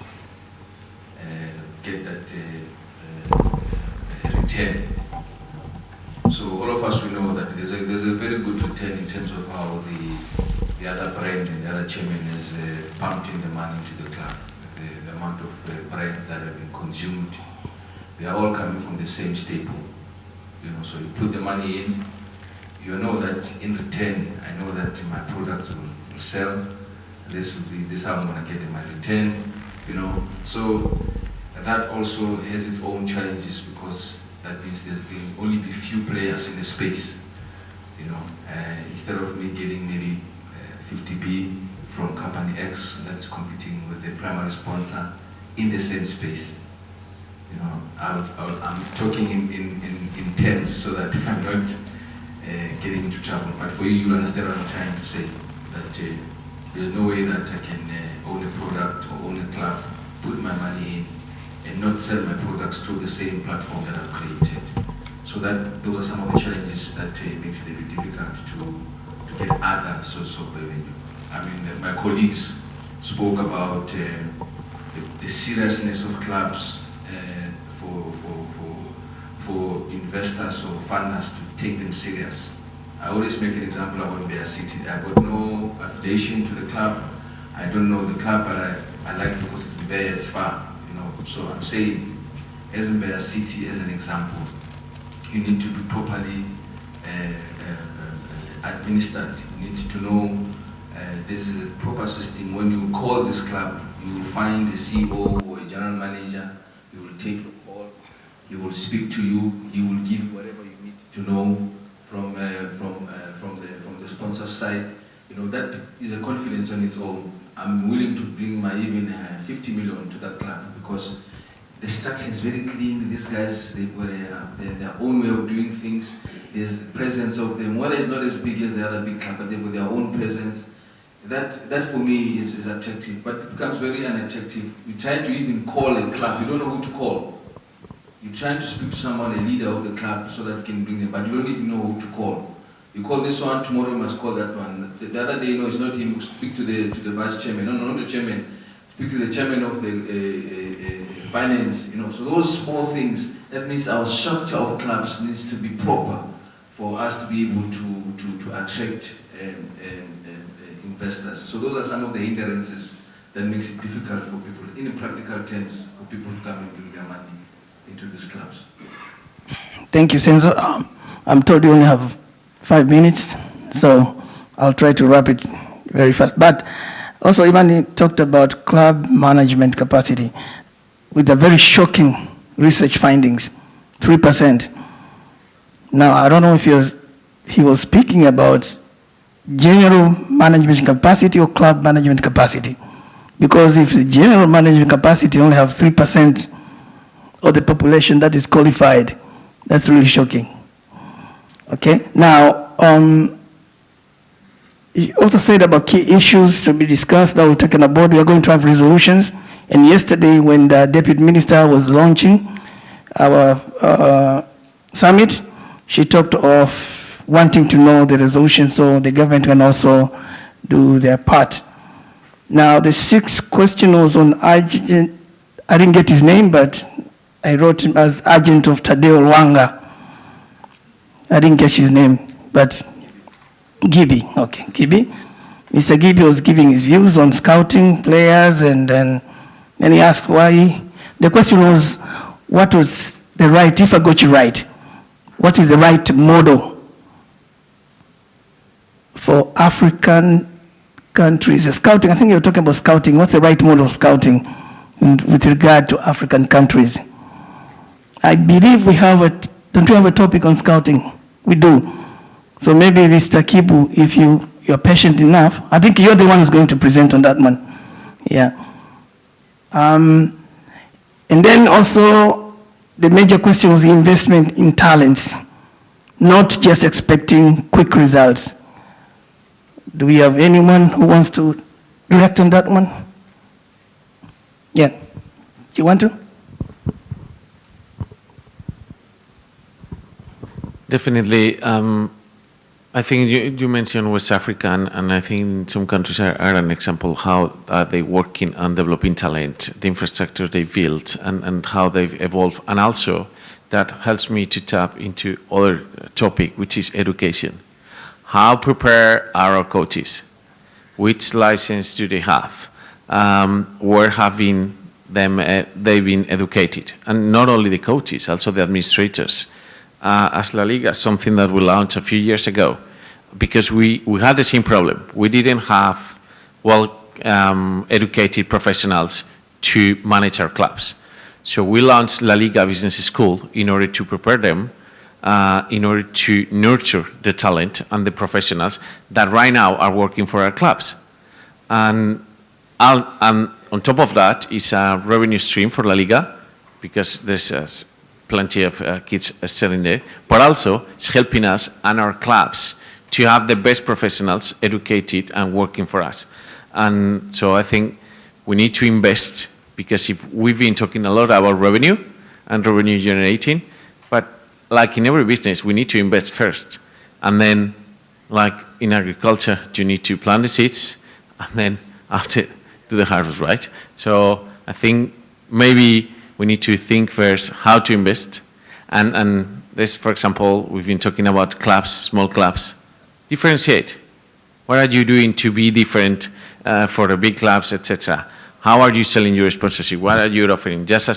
[SPEAKER 15] get that return. So all of us, we know that there's a very good return in terms of how the other brand and the other chairman is pumping the money into the club. The amount of brands that have been consumed, they are all coming from the same staple. So you put the money in, you know that in return, I know that my products will sell. This is how I'm going to get my return. So that also has its own challenges, because that means there's been only be few players in the space. Instead of me getting maybe 50p from company X that's competing with the primary sponsor in the same space. I'm talking in terms so that I'm not getting into trouble. But for you understand what I'm trying to say, that there's no way that I can own a product or own a club, put my money in, and not sell my products through the same platform that I've created. So those are some of the challenges that makes it a bit difficult to get other sources of revenue. I mean, my colleagues spoke about the seriousness of clubs for investors or funders to take them serious. I always make an example about Mbeya City. I've got no affiliation to the club. I don't know the club, but I like it because it's Mbeya, it's far. So I'm saying, as Mbeya City, as an example, you need to be properly administered. You need to know this is a proper system. When you call this club, you will find a CEO or a general manager. He will take the call. He will speak to you. He will give you whatever you need to know from the sponsor side. That is a confidence on its own. I'm willing to bring my even 50 million to that club, because the structure is very clean. These guys, they've got their own way of doing things. There's the presence of them. Whether it's not as big as the other big club, but they've got their own presence. That for me is attractive, but it becomes very unattractive. You try to even call a club, you don't know who to call. You try to speak to someone, a leader of the club, so that you can bring them, but you don't even know who to call.
[SPEAKER 1] You call this one, tomorrow you must call that one. The other day, it's not him, speak to the vice chairman. No, not the chairman. Speak to the chairman of the finance, So those small things, that means our structure of clubs needs to be proper for us to be able to attract investors. So those are some of the hindrances that makes it difficult for people, in practical terms, for people to come and bring their money into these clubs.
[SPEAKER 3] Thank you, Senzo. I'm told you only have 5 minutes, so I'll try to wrap it very fast. But also, Imani talked about club management capacity with the very shocking research findings, 3%. Now, I don't know if he was speaking about general management capacity or club management capacity. Because if the general management capacity only have 3% of the population that is qualified, that's really shocking. Okay, now, you also said about key issues to be discussed that we're taken aboard. We are going to have resolutions. And yesterday, when the Deputy Minister was launching our summit, she talked of wanting to know the resolution so the government can also do their part. Now, the sixth question was on Agent, I didn't get his name, but I wrote him as Agent of Tadeo Lwanga. I didn't catch his name, but Gibi, okay, Gibi. Mr. Gibi was giving his views on scouting players, and then he asked why. The question was, what was the right, if I got you right, what is the right model for African countries? Scouting, I think you were talking about scouting. What's the right model of scouting with regard to African countries? I believe we have don't we have a topic on scouting? We do. So maybe Mr. Kibu, if you're patient enough, I think you're the one who's going to present on that one. Yeah. And then also the major question was the investment in talents, not just expecting quick results. Do we have anyone who wants to react on that one? Yeah. Do you want to?
[SPEAKER 4] Definitely. I think you mentioned West Africa, and I think some countries are an example how they working on developing talent, the infrastructure they built, and how they've evolved. And also, that helps me to tap into other topic, which is education. How prepare our coaches? Which license do they have? Where have been they've been educated? And not only the coaches, also the administrators. As La Liga, something that we launched a few years ago, because we had the same problem. We didn't have educated professionals to manage our clubs. So we launched La Liga Business School in order to prepare them, in order to nurture the talent and the professionals that right now are working for our clubs. And on top of that is a revenue stream for La Liga, because there's plenty of kids selling there, but also it's helping us and our clubs to have the best professionals educated and working for us. And so I think we need to invest, because if we've been talking a lot about revenue and revenue generating, but like in every business, we need to invest first. And then, like in agriculture, you need to plant the seeds and then after do the harvest, right? So I think maybe we need to think first how to invest. And this, for example, we've been talking about clubs, small clubs. Differentiate. What are you doing to be different for the big clubs, etc.? How are you selling your sponsorship? What are you offering? Just a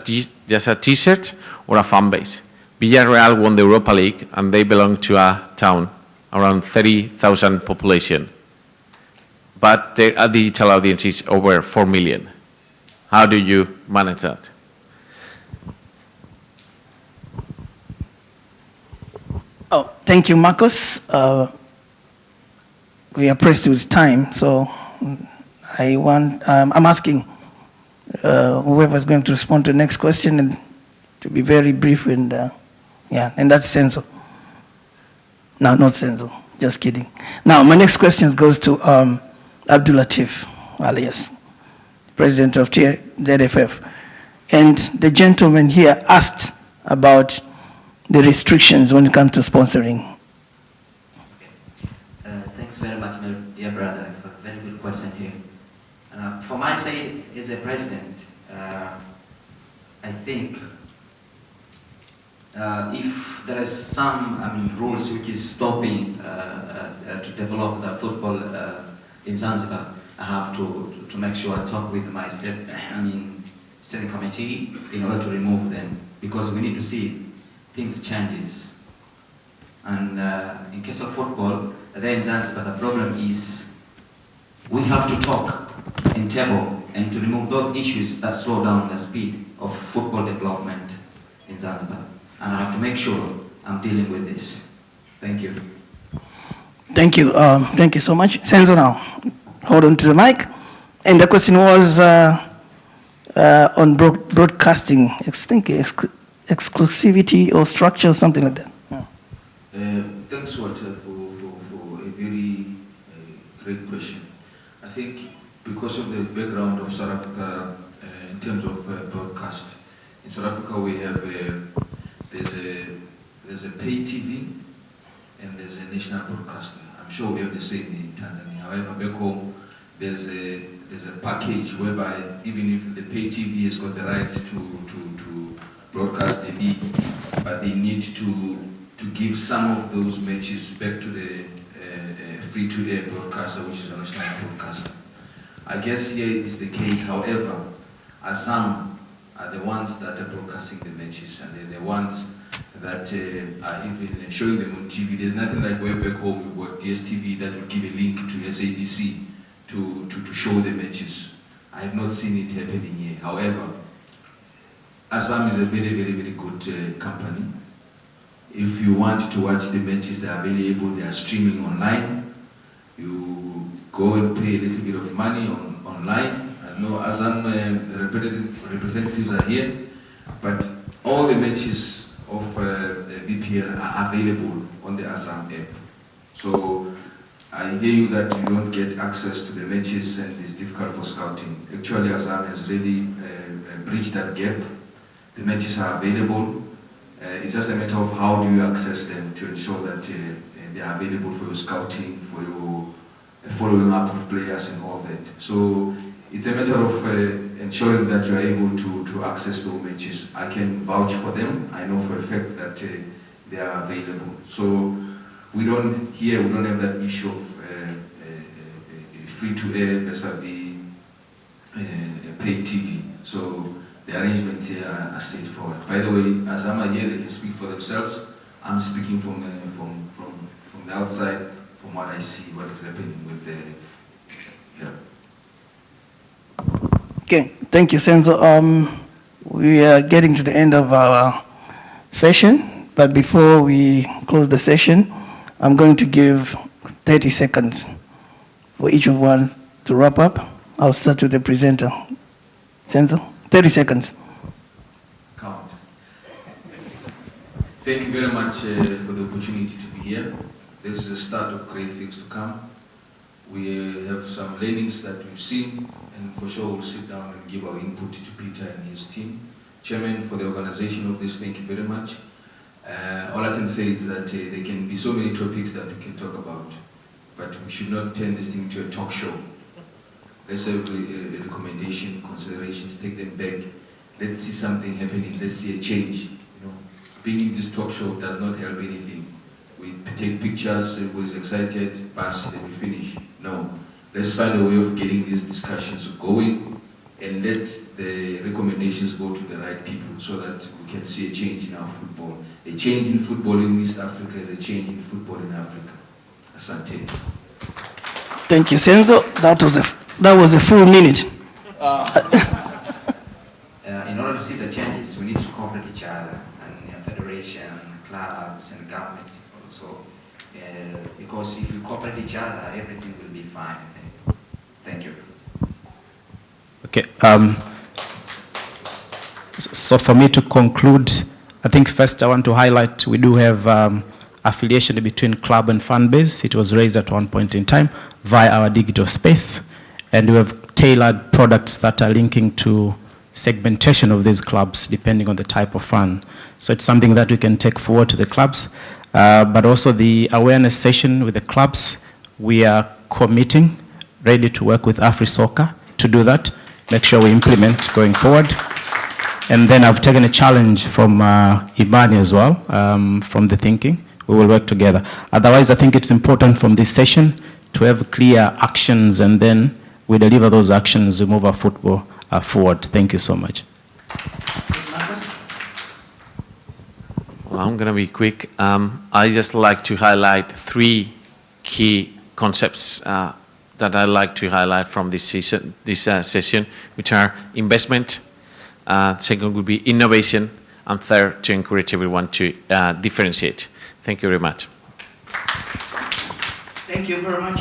[SPEAKER 4] t-shirt or a fan base? Villarreal won the Europa League, and they belong to a town around 30,000 population. But their digital audience is over 4 million. How do you manage that?
[SPEAKER 3] Oh, thank you, Marcos. We are pressed with time, so I'm asking whoever's going to respond to the next question and to be very brief and that's Senzo. No, not Senzo, just kidding. Now, my next question goes to Abdul Latif alias President of ZFF. And the gentleman here asked about the restrictions when it comes to sponsoring.
[SPEAKER 6] my side, as a president, I think if there is some, rules which is stopping to develop the football in Zanzibar, I have to make sure I talk with my steering committee in order to remove them, because we need to see things changes. And in case of football, there in Zanzibar, the problem is we have to talk in table and to remove those issues that slow down the speed of football development in Zanzibar. And I have to make sure I'm dealing with this. Thank you.
[SPEAKER 3] Thank you. Thank you so much. Senzo now, hold on to the mic. And the question was on broadcasting, I think exclusivity or structure or something like that.
[SPEAKER 1] Thanks, Walter, for a very great question. I think because of the background of South Africa in terms of broadcast, in South Africa we have there's a pay TV and there's a national broadcaster. I'm sure we have the same in Tanzania. However, back home there's a package whereby even if the pay TV has got the right to broadcast the league, but they need to give some of those matches back to the free-to-air broadcaster, which is a national broadcaster. I guess here is the case. However, Azam are the ones that are broadcasting the matches, and they're the ones that are even showing them on TV. There's nothing like way back home we've got DSTV that will give a link to SABC to show the matches. I have not seen it happening here. However, Azam is a very, very, very good company. If you want to watch the matches, they are available, they are streaming online. You go and pay a little bit of money online. I know Azam representatives are here, but all the matches of BPL are available on the Azam app. So I hear you that you don't get access to the matches and it's difficult for scouting. Actually, Azam has really bridged that gap. The matches are available. It's just a matter of how do you access them to ensure that they are available for your scouting, for your following up of players and all that. So it's a matter of ensuring that you are able to access those matches. I can vouch for them. I know for a fact that they are available. So we don't have that issue of free-to-air vis-a-vis paid TV. So the arrangements here are straightforward. By the way, Azam are here, they can speak for themselves. I'm speaking from the outside, from what I see, what is happening with the. Yeah.
[SPEAKER 3] Okay, thank you, Senzo. We are getting to the end of our session, but before we close the session, I'm going to give 30 seconds for each of one to wrap up. I'll start with the presenter. Senzo, 30 seconds.
[SPEAKER 1] Count. Thank you very much for the opportunity to be here. This is the start of great things to come. We have some learnings that we've seen, and for sure we'll sit down and give our input to Peter and his team. Chairman, for the organization of this, thank you very much. All I can say is that there can be so many topics that we can talk about, but we should not turn this thing into a talk show. Let's have a recommendation, considerations, take them back. Let's see something happening, let's see a change. Being in this talk show does not help anything. We take pictures, everybody's excited, pass, then we finish. No, let's find a way of getting these discussions going and let the recommendations go to the right people so that we can see a change in our football. A change in football in East Africa is a change in football in Africa. Asante.
[SPEAKER 3] Thank you, Senzo. That was a full minute.
[SPEAKER 6] In order to see the changes, we need to cooperate each other, and federation, clubs, and government also. Because if we cooperate each other, everything will be fine. Thank you.
[SPEAKER 5] Okay. So for me to conclude, I think first I want to highlight we do have affiliation between club and fan base. It was raised at one point in time via our digital space. And we have tailored products that are linking to segmentation of these clubs depending on the type of fan. So it's something that we can take forward to the clubs. But also the awareness session with the clubs, we are committing, ready to work with AfriSoccer to do that, make sure we implement going forward. And then I've taken a challenge from Imani as well, from the thinking. We will work together. Otherwise, I think it's important from this session to have clear actions, and then we deliver those actions, we move our football forward. Thank you so much.
[SPEAKER 4] Well, I'm going to be quick. I just like to highlight 3 key concepts that I like to highlight from this session, which are investment, second would be innovation, and third, to encourage everyone to differentiate. Thank you very much.
[SPEAKER 3] Thank you very much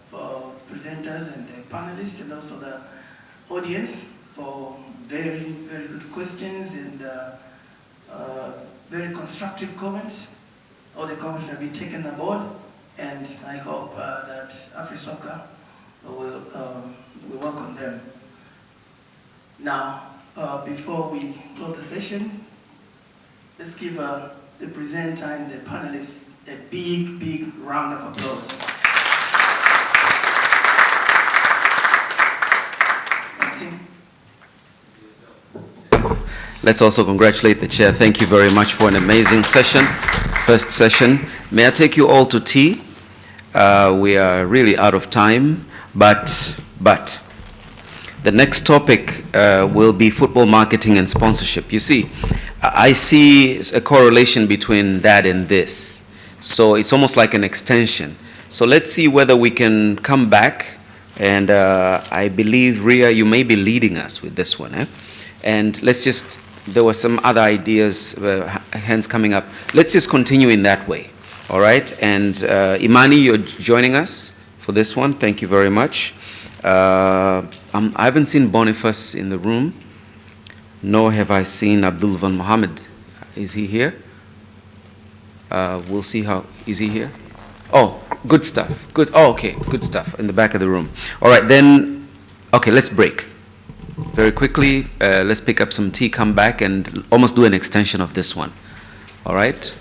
[SPEAKER 3] for presenters and the panelists, and also the audience for very, very good questions and very constructive comments. All the comments have been taken on board, and I hope that AfriSoccer will work on them. Now, before we close the session, let's give the presenter and the panelists a big, big round of applause.
[SPEAKER 2] Let's also congratulate the chair. Thank you very much for an amazing session, first session. May I take you all to tea? We are really out of time, but the next topic will be football marketing and sponsorship. You see, I see a correlation between that and this. So it's almost like an extension. So let's see whether we can come back, and I believe, Ria, you may be leading us with this one. And let's just, there were some other ideas, hands coming up. Let's just continue in that way, all right? And Imani, you're joining us for this one. Thank you very much. I haven't seen Boniface in the room, nor have I seen Abdul Van Mohammed. Is he here? We'll see how, is he here? Oh, good stuff. Good, oh, okay, good stuff in the back of the room. All right, then, okay, let's break. Very quickly, let's pick up some tea, come back, and almost do an extension of this one. All right?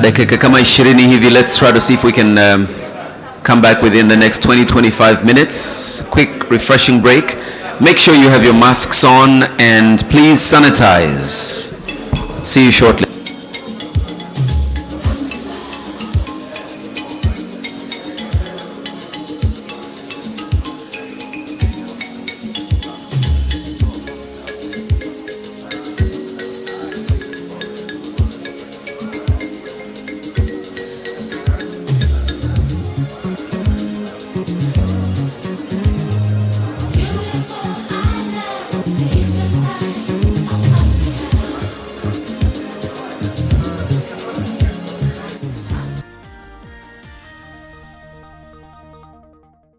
[SPEAKER 2] Dakika kama 20 hivi, let's try to see if we can come back within the next 20-25 minutes. Quick refreshing break. Make sure you have your masks on, and please sanitize. See you shortly.